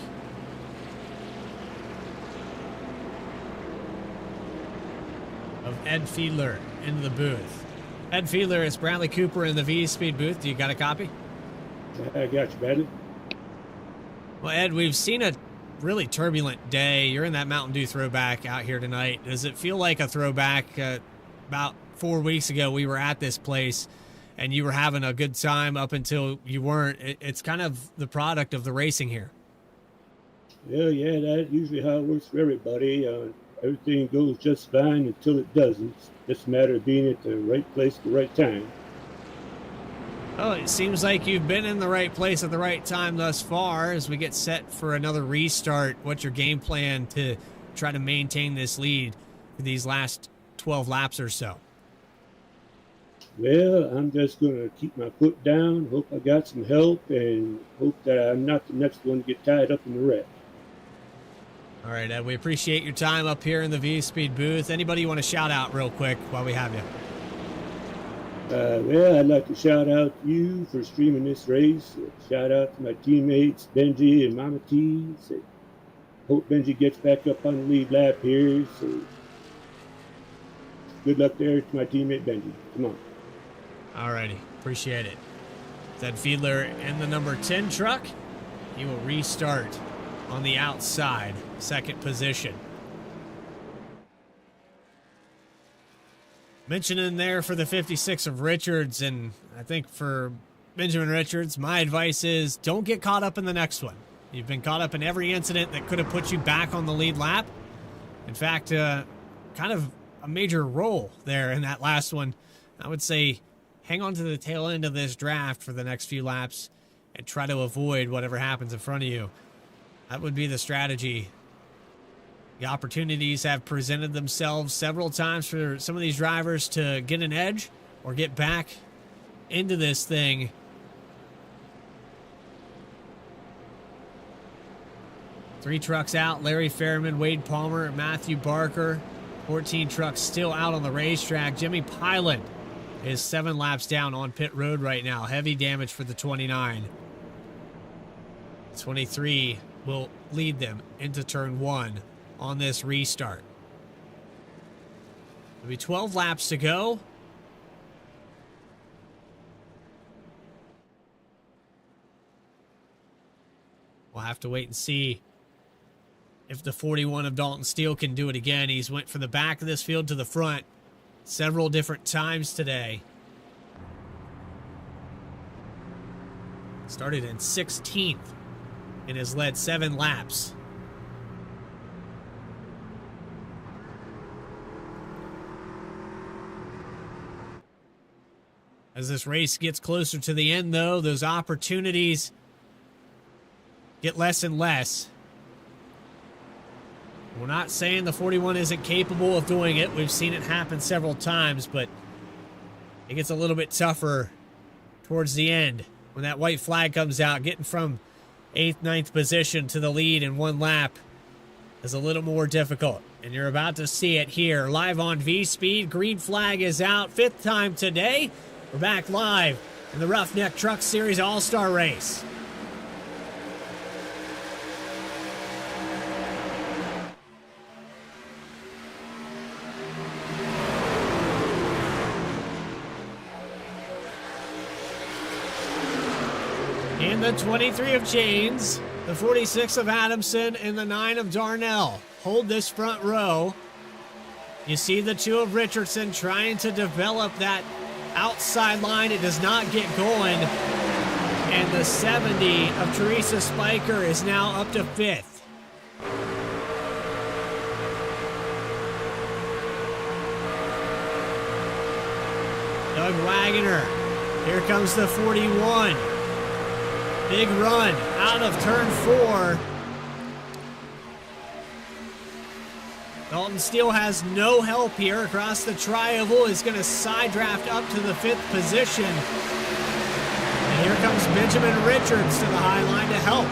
Of Ed Fiedler into the booth. Ed Fiedler, it's Bradley Cooper in the V-Speed booth. Do you got a copy? I got you, Bradley. Well, Ed, we've seen a really turbulent day. You're in that Mountain Dew throwback out here tonight. Does it feel like a throwback? About 4 weeks ago, we were at this place, and you were having a good time up until you weren't. It's kind of the product of the racing here. Well, yeah, that's usually how it works for everybody. Everything goes just fine until it doesn't. It's just a matter of being at the right place at the right time. Oh, it seems like you've been in the right place at the right time thus far. As we get set for another restart, what's your game plan to try to maintain this lead for these last 12 laps or so? Well, I'm just going to keep my foot down, hope I got some help, and hope that I'm not the next one to get tied up in the wreck. All right, Ed, we appreciate your time up here in the V-Speed booth. Anybody you want to shout out real quick while we have you? Well, I'd like to shout out to you for streaming this race. Shout out to my teammates, Benji and Mama T. Hope Benji gets back up on the lead lap here. So good luck there to my teammate, Benji. Come on. All righty, appreciate it. Ed Fiedler in the number 10 truck. He will restart on the outside, second position. Mentioning there for the 56 of Richards, and I think for Benjamin Richards, my advice is don't get caught up in the next one. You've been caught up in every incident that could have put you back on the lead lap. In fact, kind of a major role there in that last one. I would say hang on to the tail end of this draft for the next few laps and try to avoid whatever happens in front of you. That would be the strategy. The opportunities have presented themselves several times for some of these drivers to get an edge or get back into this thing. Three trucks out: Larry Fairman, Wade Palmer, Matthew Barker. 14 trucks still out on the racetrack. Jimmy Pilant is 7 laps down on pit road right now. Heavy damage for the 29. 23 will lead them into turn 1 on this restart. There'll be 12 laps to go. We'll have to wait and see if the 41 of Dalton Steele can do it again. He's went from the back of this field to the front several different times today. Started in 16th and has led 7 laps. As this race gets closer to the end, though, those opportunities get less and less. We're not saying the 41 isn't capable of doing it. We've seen it happen several times, but it gets a little bit tougher towards the end. When that white flag comes out, getting from 8th, 9th position to the lead in 1 lap is a little more difficult. And you're about to see it here, live on V-Speed. Green flag is out, 5th time today. We're back live in the Roughneck Truck Series All-Star Race. In the 23 of Chains, the 46 of Adamson, and the 9 of Darnell hold this front row. You see the 2 of Richardson trying to develop that outside line. It does not get going. And the 70 of Teresa Spiker is now up to 5th. Doug Wagoner. Here comes the 41. Big run out of turn 4. Dalton Steele has no help here across the tri-oval. Is going to side draft up to the 5th position. And here comes Benjamin Richards to the high line to help.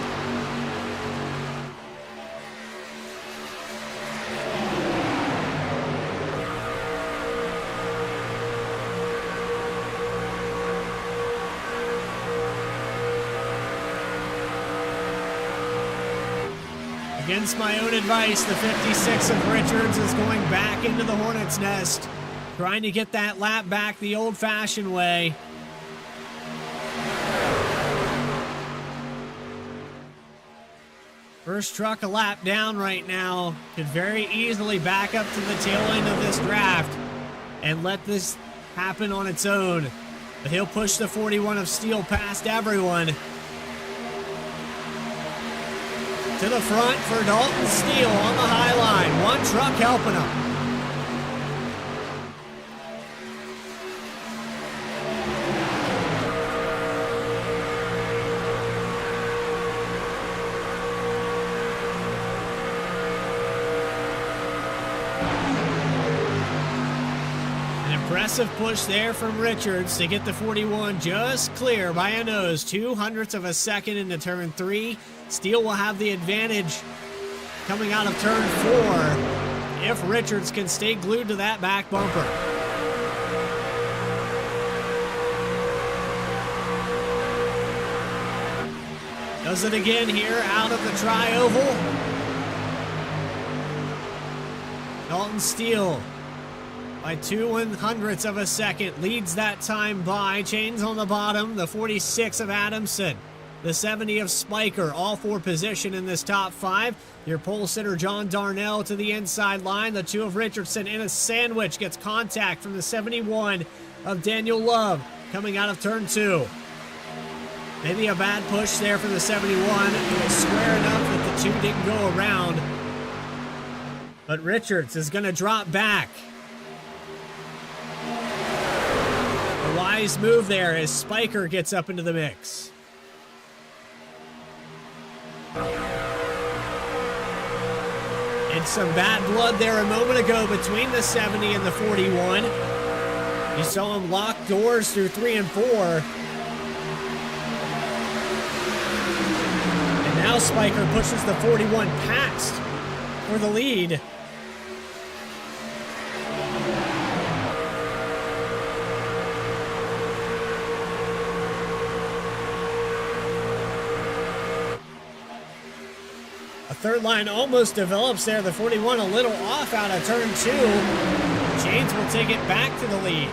Against my own advice, the 56 of Richards is going back into the Hornet's Nest, trying to get that lap back the old-fashioned way. First truck a lap down right now. Could very easily back up to the tail end of this draft and let this happen on its own. But he'll push the 41 of Steel past everyone. To the front for Dalton Steele on the high line. One truck helping him. Impressive push there from Richards to get the 41 just clear by a nose. 0.02 of a second into turn 3. Steele will have the advantage coming out of turn 4 if Richards can stay glued to that back bumper. Does it again here out of the tri-oval. Dalton Steele by 0.02 of a second leads that time by. Chains on the bottom, the 46 of Adamson, the 70 of Spiker, all for position in this top 5. Your pole sitter John Darnell to the inside line. The 2 of Richardson in a sandwich gets contact from the 71 of Daniel Love coming out of turn 2. Maybe a bad push there for the 71. It was square enough that the 2 didn't go around. But Richards is going to drop back. Wise move there as Spiker gets up into the mix. And some bad blood there a moment ago between the 70 and the 41. You saw him lock doors through 3 and 4. And now Spiker pushes the 41 past for the lead. Third line almost develops there. The 41 a little off out of turn 2. Chains will take it back to the lead.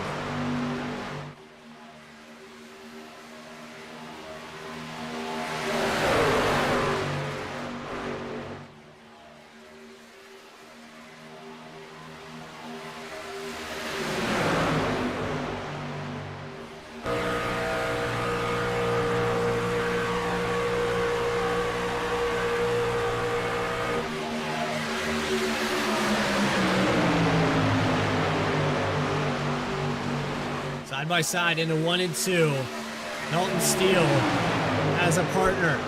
Side by side into 1 and 2. Dalton Steele as a partner.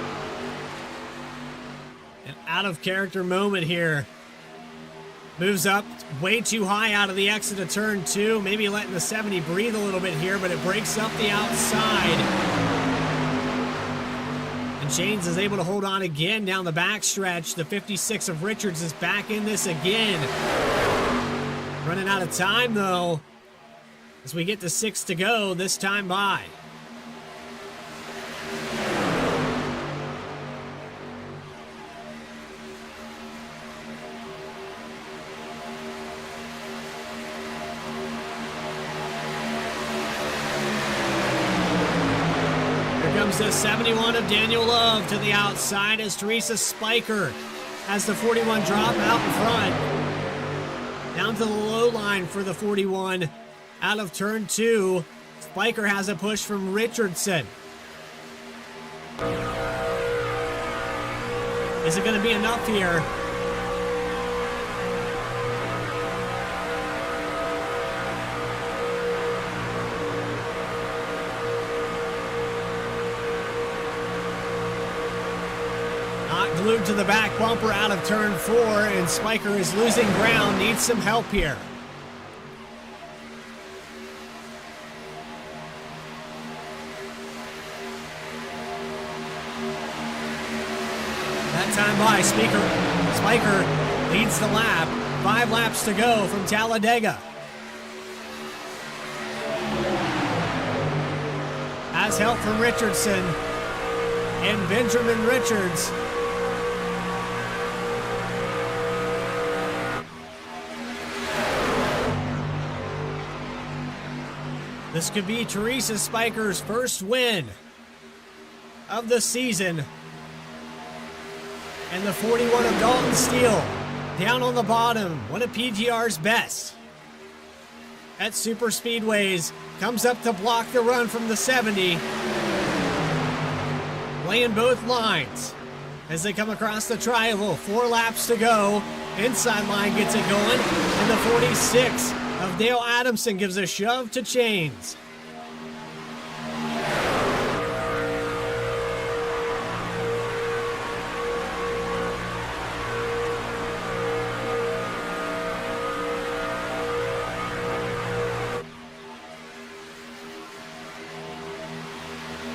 An out of character moment here. Moves up way too high out of the exit of turn 2. Maybe letting the 70 breathe a little bit here, but it breaks up the outside. And Chains is able to hold on again down the backstretch. The 56 of Richards is back in this again. Running out of time though, as we get to 6 to go, this time by. Here comes the 71 of Daniel Love to the outside as Teresa Spiker has the 41 drop out in front. Down to the low line for the 41. Out of turn 2, Spiker has a push from Richardson. Is it going to be enough here? Not glued to the back bumper out of turn 4, and Spiker is losing ground, needs some help here. Time by Spiker leads the lap. 5 laps to go from Talladega. Has help from Richardson and Benjamin Richards. This could be Teresa Spiker's first win of the season. And the 41 of Dalton Steele down on the bottom, one of PGR's best. At super speedways, comes up to block the run from the 70. Playing both lines as they come across the tri-oval. 4 laps to go. Inside line gets it going. And the 46 of Dale Adamson gives a shove to Chains.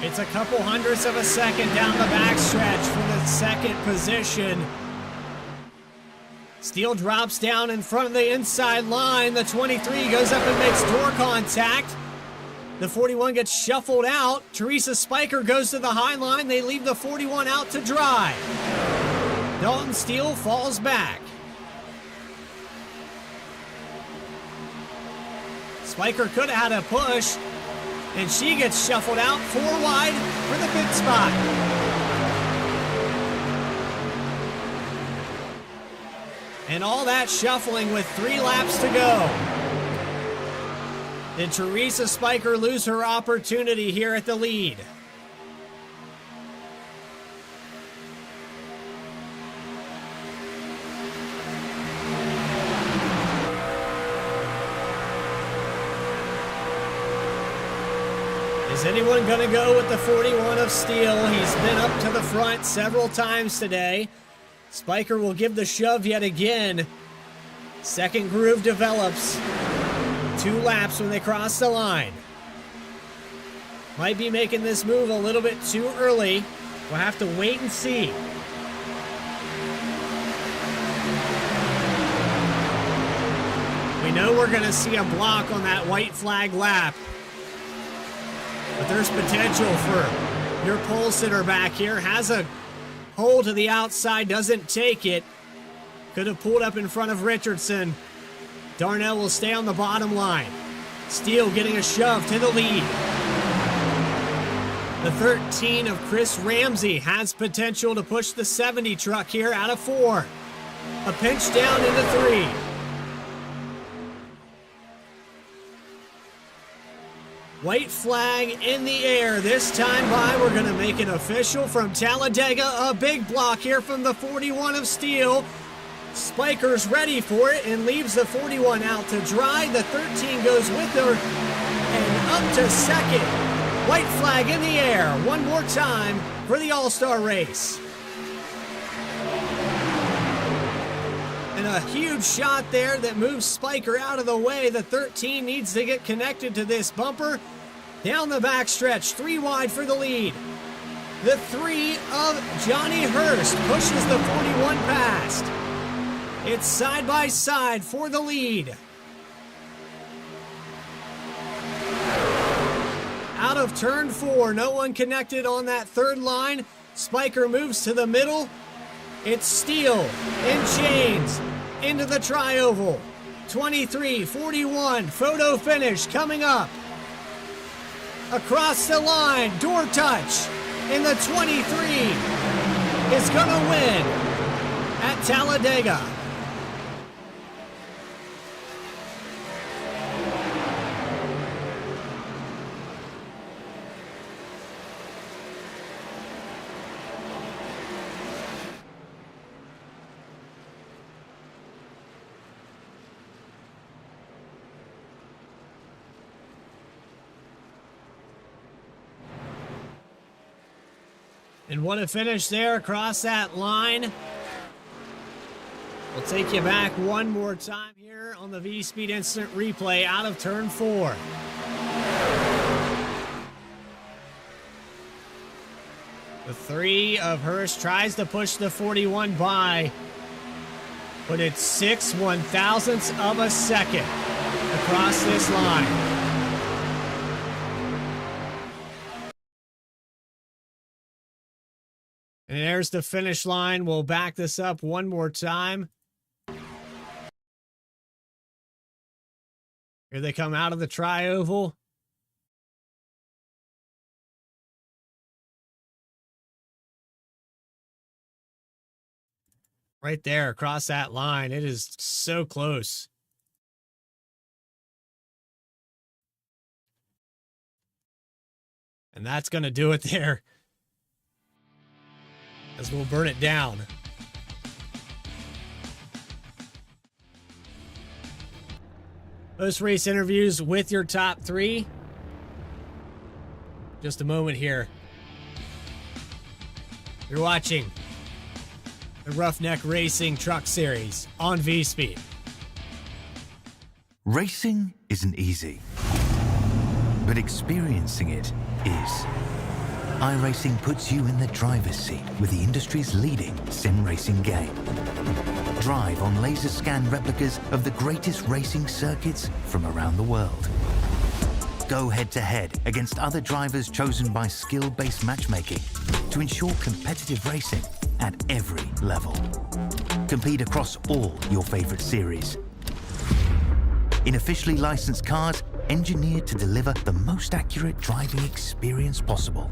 It's a couple hundredths of a second down the backstretch for the second position. Steele drops down in front of the inside line. The 23 goes up and makes door contact. The 41 gets shuffled out. Teresa Spiker goes to the high line. They leave the 41 out to dry. Dalton Steele falls back. Spiker could have had a push. And she gets shuffled out 4 wide for the big spot. And all that shuffling with 3 laps to go. Did Teresa Spiker lose her opportunity here at the lead? Is anyone going to go with the 41 of Steele? He's been up to the front several times today. Spiker will give the shove yet again. Second groove develops. 2 laps when they cross the line. Might be making this move a little bit too early. We'll have to wait and see. We know we're going to see a block on that white flag lap. But there's potential for your pole sitter back here. Has a hole to the outside, doesn't take it. Could have pulled up in front of Richardson. Darnell will stay on the bottom line. Steele getting a shove to the lead. The 13 of Chris Ramsey has potential to push the 70 truck here out of 4. A pinch down into 3. White flag in the air. This time by, we're going to make it official from Talladega. A big block here from the 41 of Steele. Spiker's ready for it and leaves the 41 out to dry. The 13 goes with her and up to second. White flag in the air. One more time for the All-Star race. And a huge shot there that moves Spiker out of the way. The 13 needs to get connected to this bumper. Down the backstretch, 3 wide for the lead. The 3 of Johnny Hurst pushes the 41 past. It's side by side for the lead. Out of turn 4, no one connected on that third line. Spiker moves to the middle. It's Steele and Chains into the tri-oval. 23, 41, photo finish coming up. Across the line, door touch, and the 23 is gonna win at Talladega. And what a finish there across that line. We'll take you back one more time here on the V-Speed Instant Replay out of turn 4. The 3 of Hurst tries to push the 41 by, but it's 6 1/1000ths of a second across this line. And there's the finish line. We'll back this up one more time. Here they come out of the tri-oval. Right there across that line. It is so close. And that's going to do it there, as we'll burn it down. Post-race interviews with your top three. Just a moment here. You're watching the Roughneck Racing Truck Series on V-Speed. Racing isn't easy, but experiencing it is. iRacing puts you in the driver's seat with the industry's leading sim racing game. Drive on laser scan replicas of the greatest racing circuits from around the world. Go head-to-head against other drivers chosen by skill-based matchmaking to ensure competitive racing at every level. Compete across all your favorite series. In officially licensed cars, engineered to deliver the most accurate driving experience possible.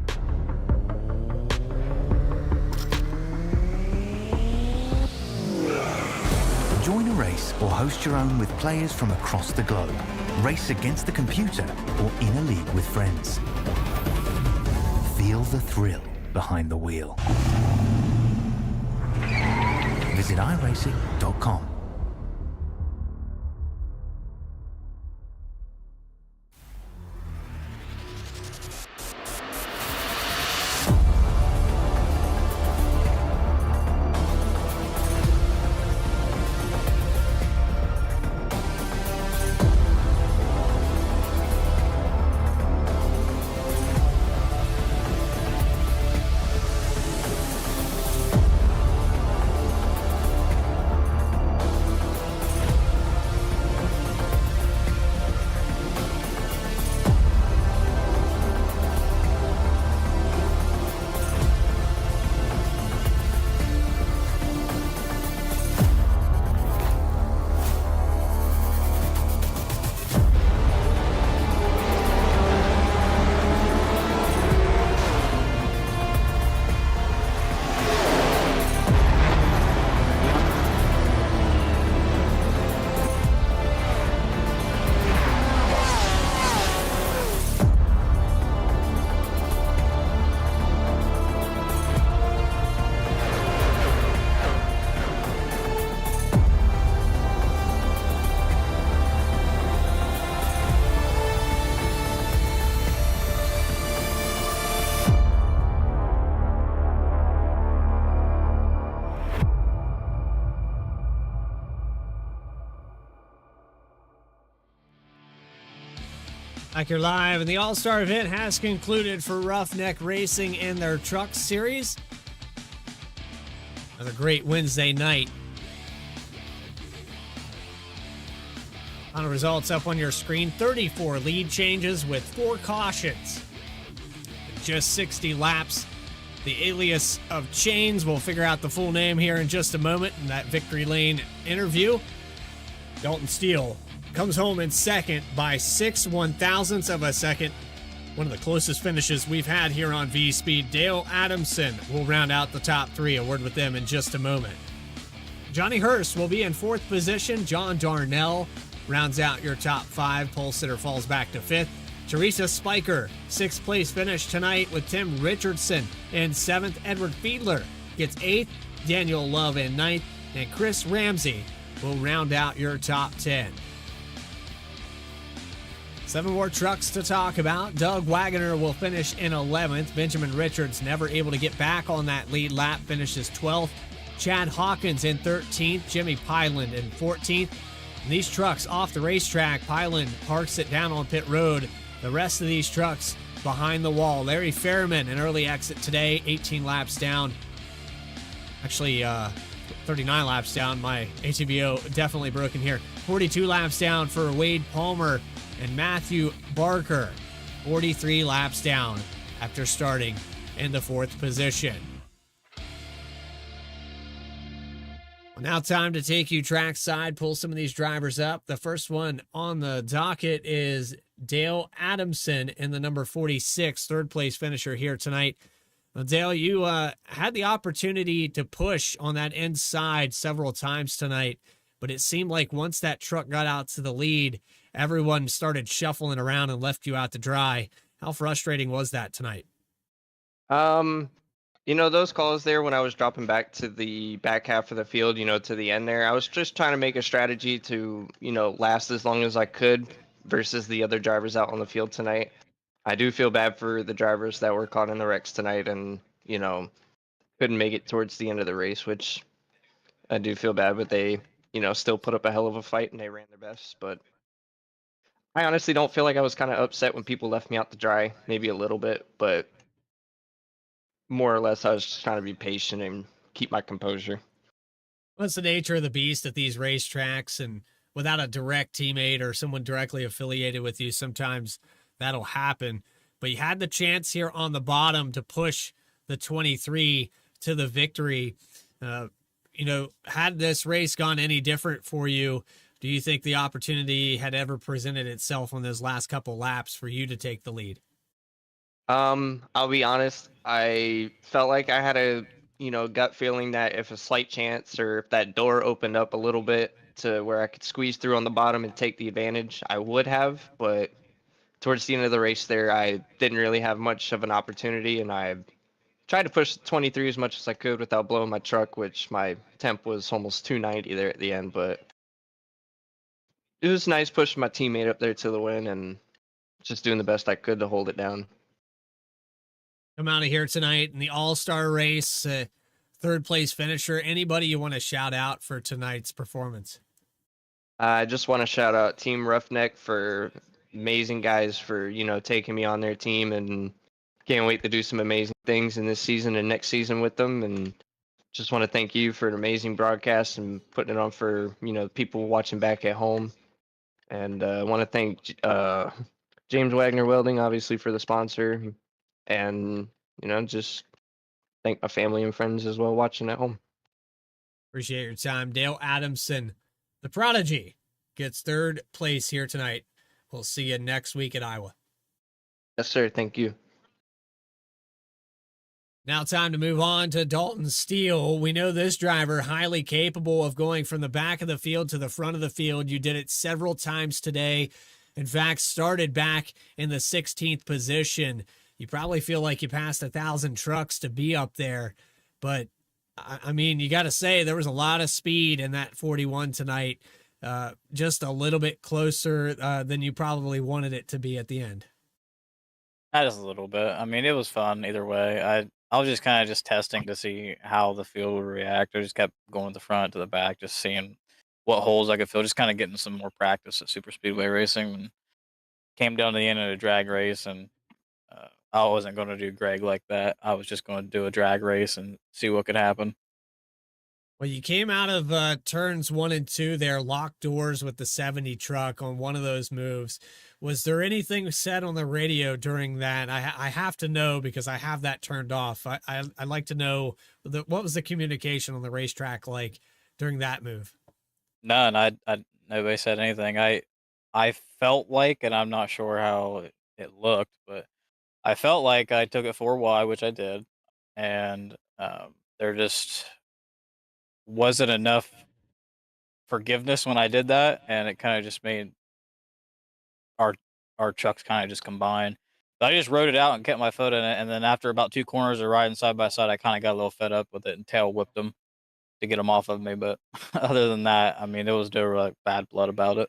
Join a race or host your own with players from across the globe. Race against the computer or in a league with friends. Feel the thrill behind the wheel. Visit iRacing.com. Back here live, and the All-Star event has concluded for Roughneck Racing in their Truck Series. Another great Wednesday night. Final results up on your screen. 34 lead changes with 4 cautions. Just 60 laps. The alias of Chains, we'll figure out the full name here in just a moment in that Victory Lane interview. Dalton Steele comes home in second by 6/1000ths of a second. One of the closest finishes we've had here on V-Speed. Dale Adamson will round out the top 3. A word with them in just a moment. Johnny Hurst will be in 4th position. John Darnell rounds out your top 5. Pole sitter falls back to 5th. Teresa Spiker, 6th place finish tonight with Tim Richardson in 7th. Edward Fiedler gets 8th. Daniel Love in 9th. And Chris Ramsey will round out your top 10. 7 more trucks to talk about. Doug Wagoner will finish in 11th. Benjamin Richards never able to get back on that lead lap, finishes 12th. Chad Hawkins in 13th. Jimmy Pyland in 14th. And these trucks off the racetrack, Pyland parks it down on pit road. The rest of these trucks behind the wall. Larry Fairman, an early exit today, 18 laps down. Actually, 39 laps down. My ATVO definitely broken here. 42 laps down for Wade Palmer and Matthew Barker. 43 laps down after starting in the 4th position. Well, now time to take you trackside, pull some of these drivers up. The first one on the docket is Dale Adamson in the number 46, 3rd place finisher here tonight Well, Dale, you had the opportunity to push on that inside several times tonight, but it seemed like once that truck got out to the lead, everyone started shuffling around and left you out to dry. How frustrating was that tonight? Those calls there when I was dropping back to the back half of the field, to the end there, I was just trying to make a strategy to, last as long as I could versus the other drivers out on the field tonight. I do feel bad for the drivers that were caught in the wrecks tonight and, couldn't make it towards the end of the race, which I do feel bad, but they, still put up a hell of a fight and they ran their best. But I honestly don't feel like I was kind of upset when people left me out to dry, maybe a little bit, but more or less I was just trying to be patient and keep my composure. What's the nature of the beast at these racetracks? And without a direct teammate or someone directly affiliated with you, sometimes that'll happen. But you had the chance here on the bottom to push the 23 to the victory. Had this race gone any different for you, do you think the opportunity had ever presented itself on those last couple laps for you to take the lead? I'll be honest, I felt like I had a, gut feeling that if a slight chance or if that door opened up a little bit to where I could squeeze through on the bottom and take the advantage, I would have, but towards the end of the race there, I didn't really have much of an opportunity, and I tried to push 23 as much as I could without blowing my truck, which my temp was almost 290 there at the end, but it was nice pushing my teammate up there to the win and just doing the best I could to hold it down. Come out of here tonight in the all-star race, third place finisher. Anybody you want to shout out for tonight's performance? I just want to shout out Team Roughneck for amazing guys for, taking me on their team, and can't wait to do some amazing things in this season and next season with them. And just want to thank you for an amazing broadcast and putting it on for, people watching back at home. And I want to thank James Wagner Welding, obviously, for the sponsor. And, just thank my family and friends as well watching at home. Appreciate your time. Dale Adamson, the prodigy, gets third place here tonight. We'll see you next week at Iowa. Yes, sir. Thank you. Now time to move on to Dalton Steele. We know this driver, highly capable of going from the back of the field to the front of the field. You did it several times today. In fact, started back in the 16th position. You probably feel like you passed 1,000 trucks to be up there. But, I mean, you got to say there was a lot of speed in that 41 tonight. Just a little bit closer than you probably wanted it to be at the end. Just a little bit. I mean, it was fun either way. I was just kind of just testing to see how the field would react. I just kept going to the front to the back, just seeing what holes I could fill, just kind of getting some more practice at super speedway racing. And came down to the end of the drag race, and I wasn't going to do Greg like that. I was just going to do a drag race and see what could happen. Well, you came out of turns 1 and 2 there, locked doors with the 70 truck on one of those moves. Was there anything said on the radio during that? I have to know because I have that turned off. I'd like to know what was the communication on the racetrack like during that move? None. Nobody said anything. I felt like, and I'm not sure how it looked, but I felt like I took it 4 wide, which I did, and there just wasn't enough forgiveness when I did that, and it kind of just made our trucks kind of just combine. But I just rode it out and kept my foot in it, and then after about 2 corners of riding side by side, I kind of got a little fed up with it and tail whipped them to get them off of me. But other than that, I mean, there was like bad blood about it.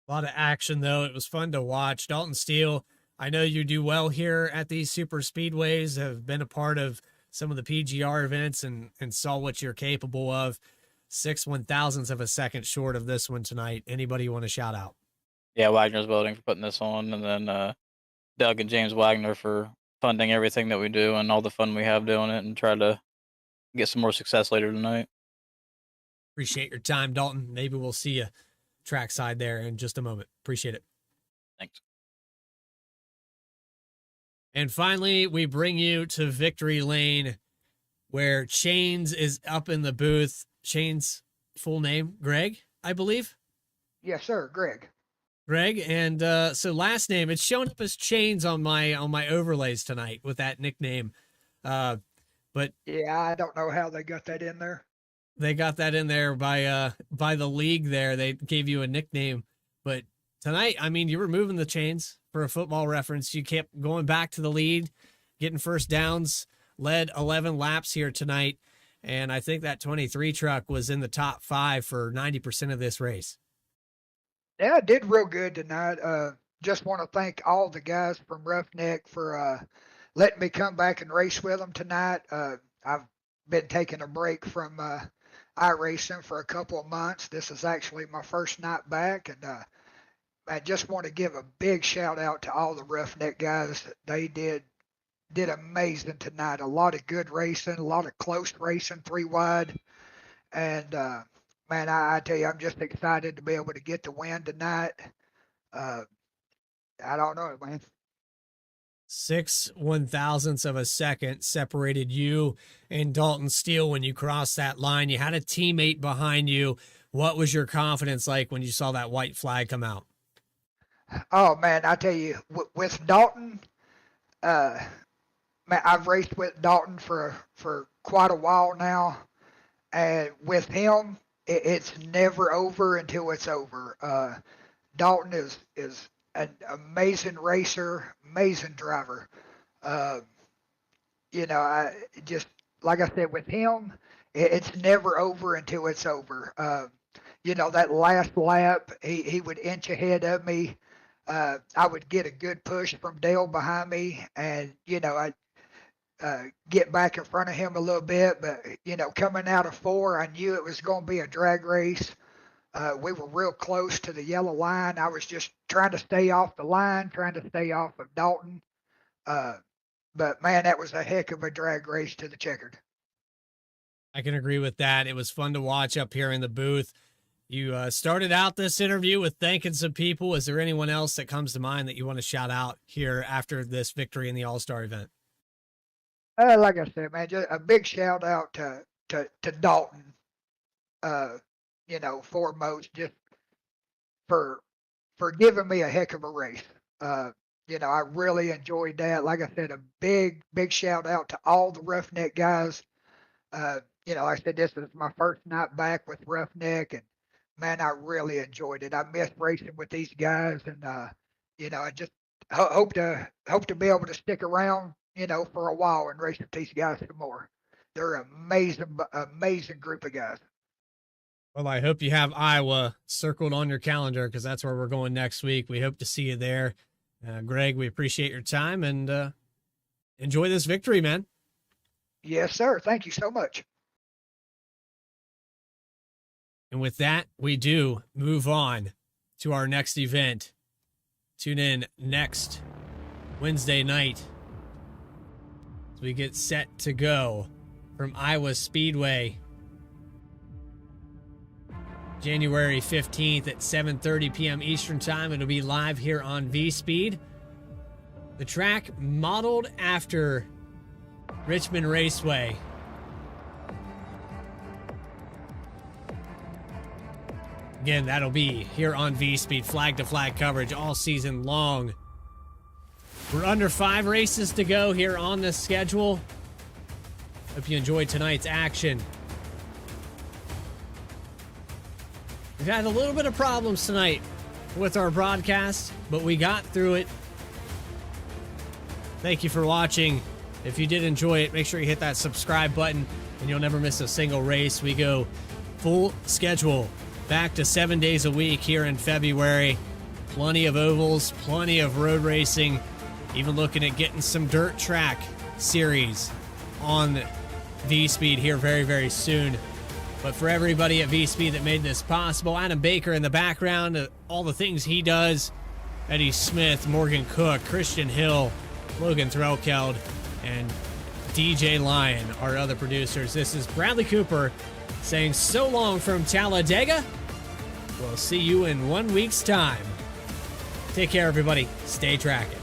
A lot of action, though. It was fun to watch. Dalton Steele, I know you do well here at these super speedways, have been a part of some of the PGR events and saw what you're capable of. 6/1000ths of a second short of this one tonight. Anybody you want to shout out? Yeah, Wagner's Welding for putting this on, and then Doug and James Wagner for funding everything that we do and all the fun we have doing it, and try to get some more success later tonight. Appreciate your time, Dalton. Maybe we'll see you trackside there in just a moment. Appreciate it. Thanks. And finally, we bring you to Victory Lane, where Chains is up in the booth. Chains' full name, Greg, I believe. Yes, sir, Greg. Greg, and so last name, it's showing up as Chains on my overlays tonight with that nickname. But Yeah, I don't know how they got that in there. they got that in there by the league there. They gave you a nickname. But tonight, I mean, you were moving the chains for a football reference. You kept going back to the lead, getting first downs, led 11 laps here tonight. And I think that 23 truck was in the top 5 for 90% of this race. Yeah, I did real good tonight. Just want to thank all the guys from Roughneck for letting me come back and race with them tonight. I've been taking a break from iRacing for a couple of months. This is actually my first night back, and I just want to give a big shout out to all the Roughneck guys. They did amazing tonight. A lot of good racing, a lot of close racing, 3 wide, and man, I tell you, I'm just excited to be able to get the win tonight. I don't know, man. 6/1000ths of a second separated you and Dalton Steele when you crossed that line. You had a teammate behind you. What was your confidence like when you saw that white flag come out? Oh man, I tell you, with Dalton, man, I've raced with Dalton for quite a while now, and with him, it's never over until it's over. Dalton is an amazing racer, amazing driver. You know, I just like I said with him, it's never over until it's over. You know, that last lap, he would inch ahead of me. I would get a good push from Dale behind me, and you know, I get back in front of him a little bit. But you know, coming out of 4, I knew it was going to be a drag race. We were real close to the yellow line. I was just trying to stay off the line, trying to stay off of Dalton. But man, that was a heck of a drag race to the checkered. I can agree with that. It was fun to watch up here in the booth. You started out this interview with thanking some people. Is there anyone else that comes to mind that you want to shout out here after this victory in the All-Star event? Like I said, man, just a big shout out to Dalton. You know, foremost, just for giving me a heck of a race. You know, I really enjoyed that. Like I said, a big shout out to all the Roughneck guys. You know, like I said, this is my first night back with Roughneck, and man, I really enjoyed it. I missed racing with these guys, and you know, I just hope to be able to stick around, you know, for a while and race with these guys some more. They're an amazing group of guys. Well, I hope you have Iowa circled on your calendar because that's where we're going next week. We hope to see you there. Greg, we appreciate your time and enjoy this victory, man. Yes, sir. Thank you so much. And with that, we do move on to our next event. Tune in next Wednesday night as we get set to go from Iowa Speedway. January 15th at 7:30 p.m. Eastern Time. It'll be live here on V-Speed. The track modeled after Richmond Raceway. Again, that'll be here on V-Speed, flag-to-flag coverage all season long. We're under 5 races to go here on this schedule. Hope you enjoyed tonight's action. We've had a little bit of problems tonight with our broadcast, but we got through it. Thank you for watching. If you did enjoy it, make sure you hit that subscribe button and you'll never miss a single race. We go full schedule, back to 7 days a week here in February. Plenty of ovals, plenty of road racing, even looking at getting some dirt track series on V-Speed here very, very soon. But for everybody at V-Speed that made this possible, Adam Baker in the background, all the things he does, Eddie Smith, Morgan Cook, Christian Hill, Logan Threlkeld, and DJ Lyon, our other producers. This is Bradley Cooper saying so long from Talladega. We'll see you in 1 week's time. Take care, everybody. Stay tracking.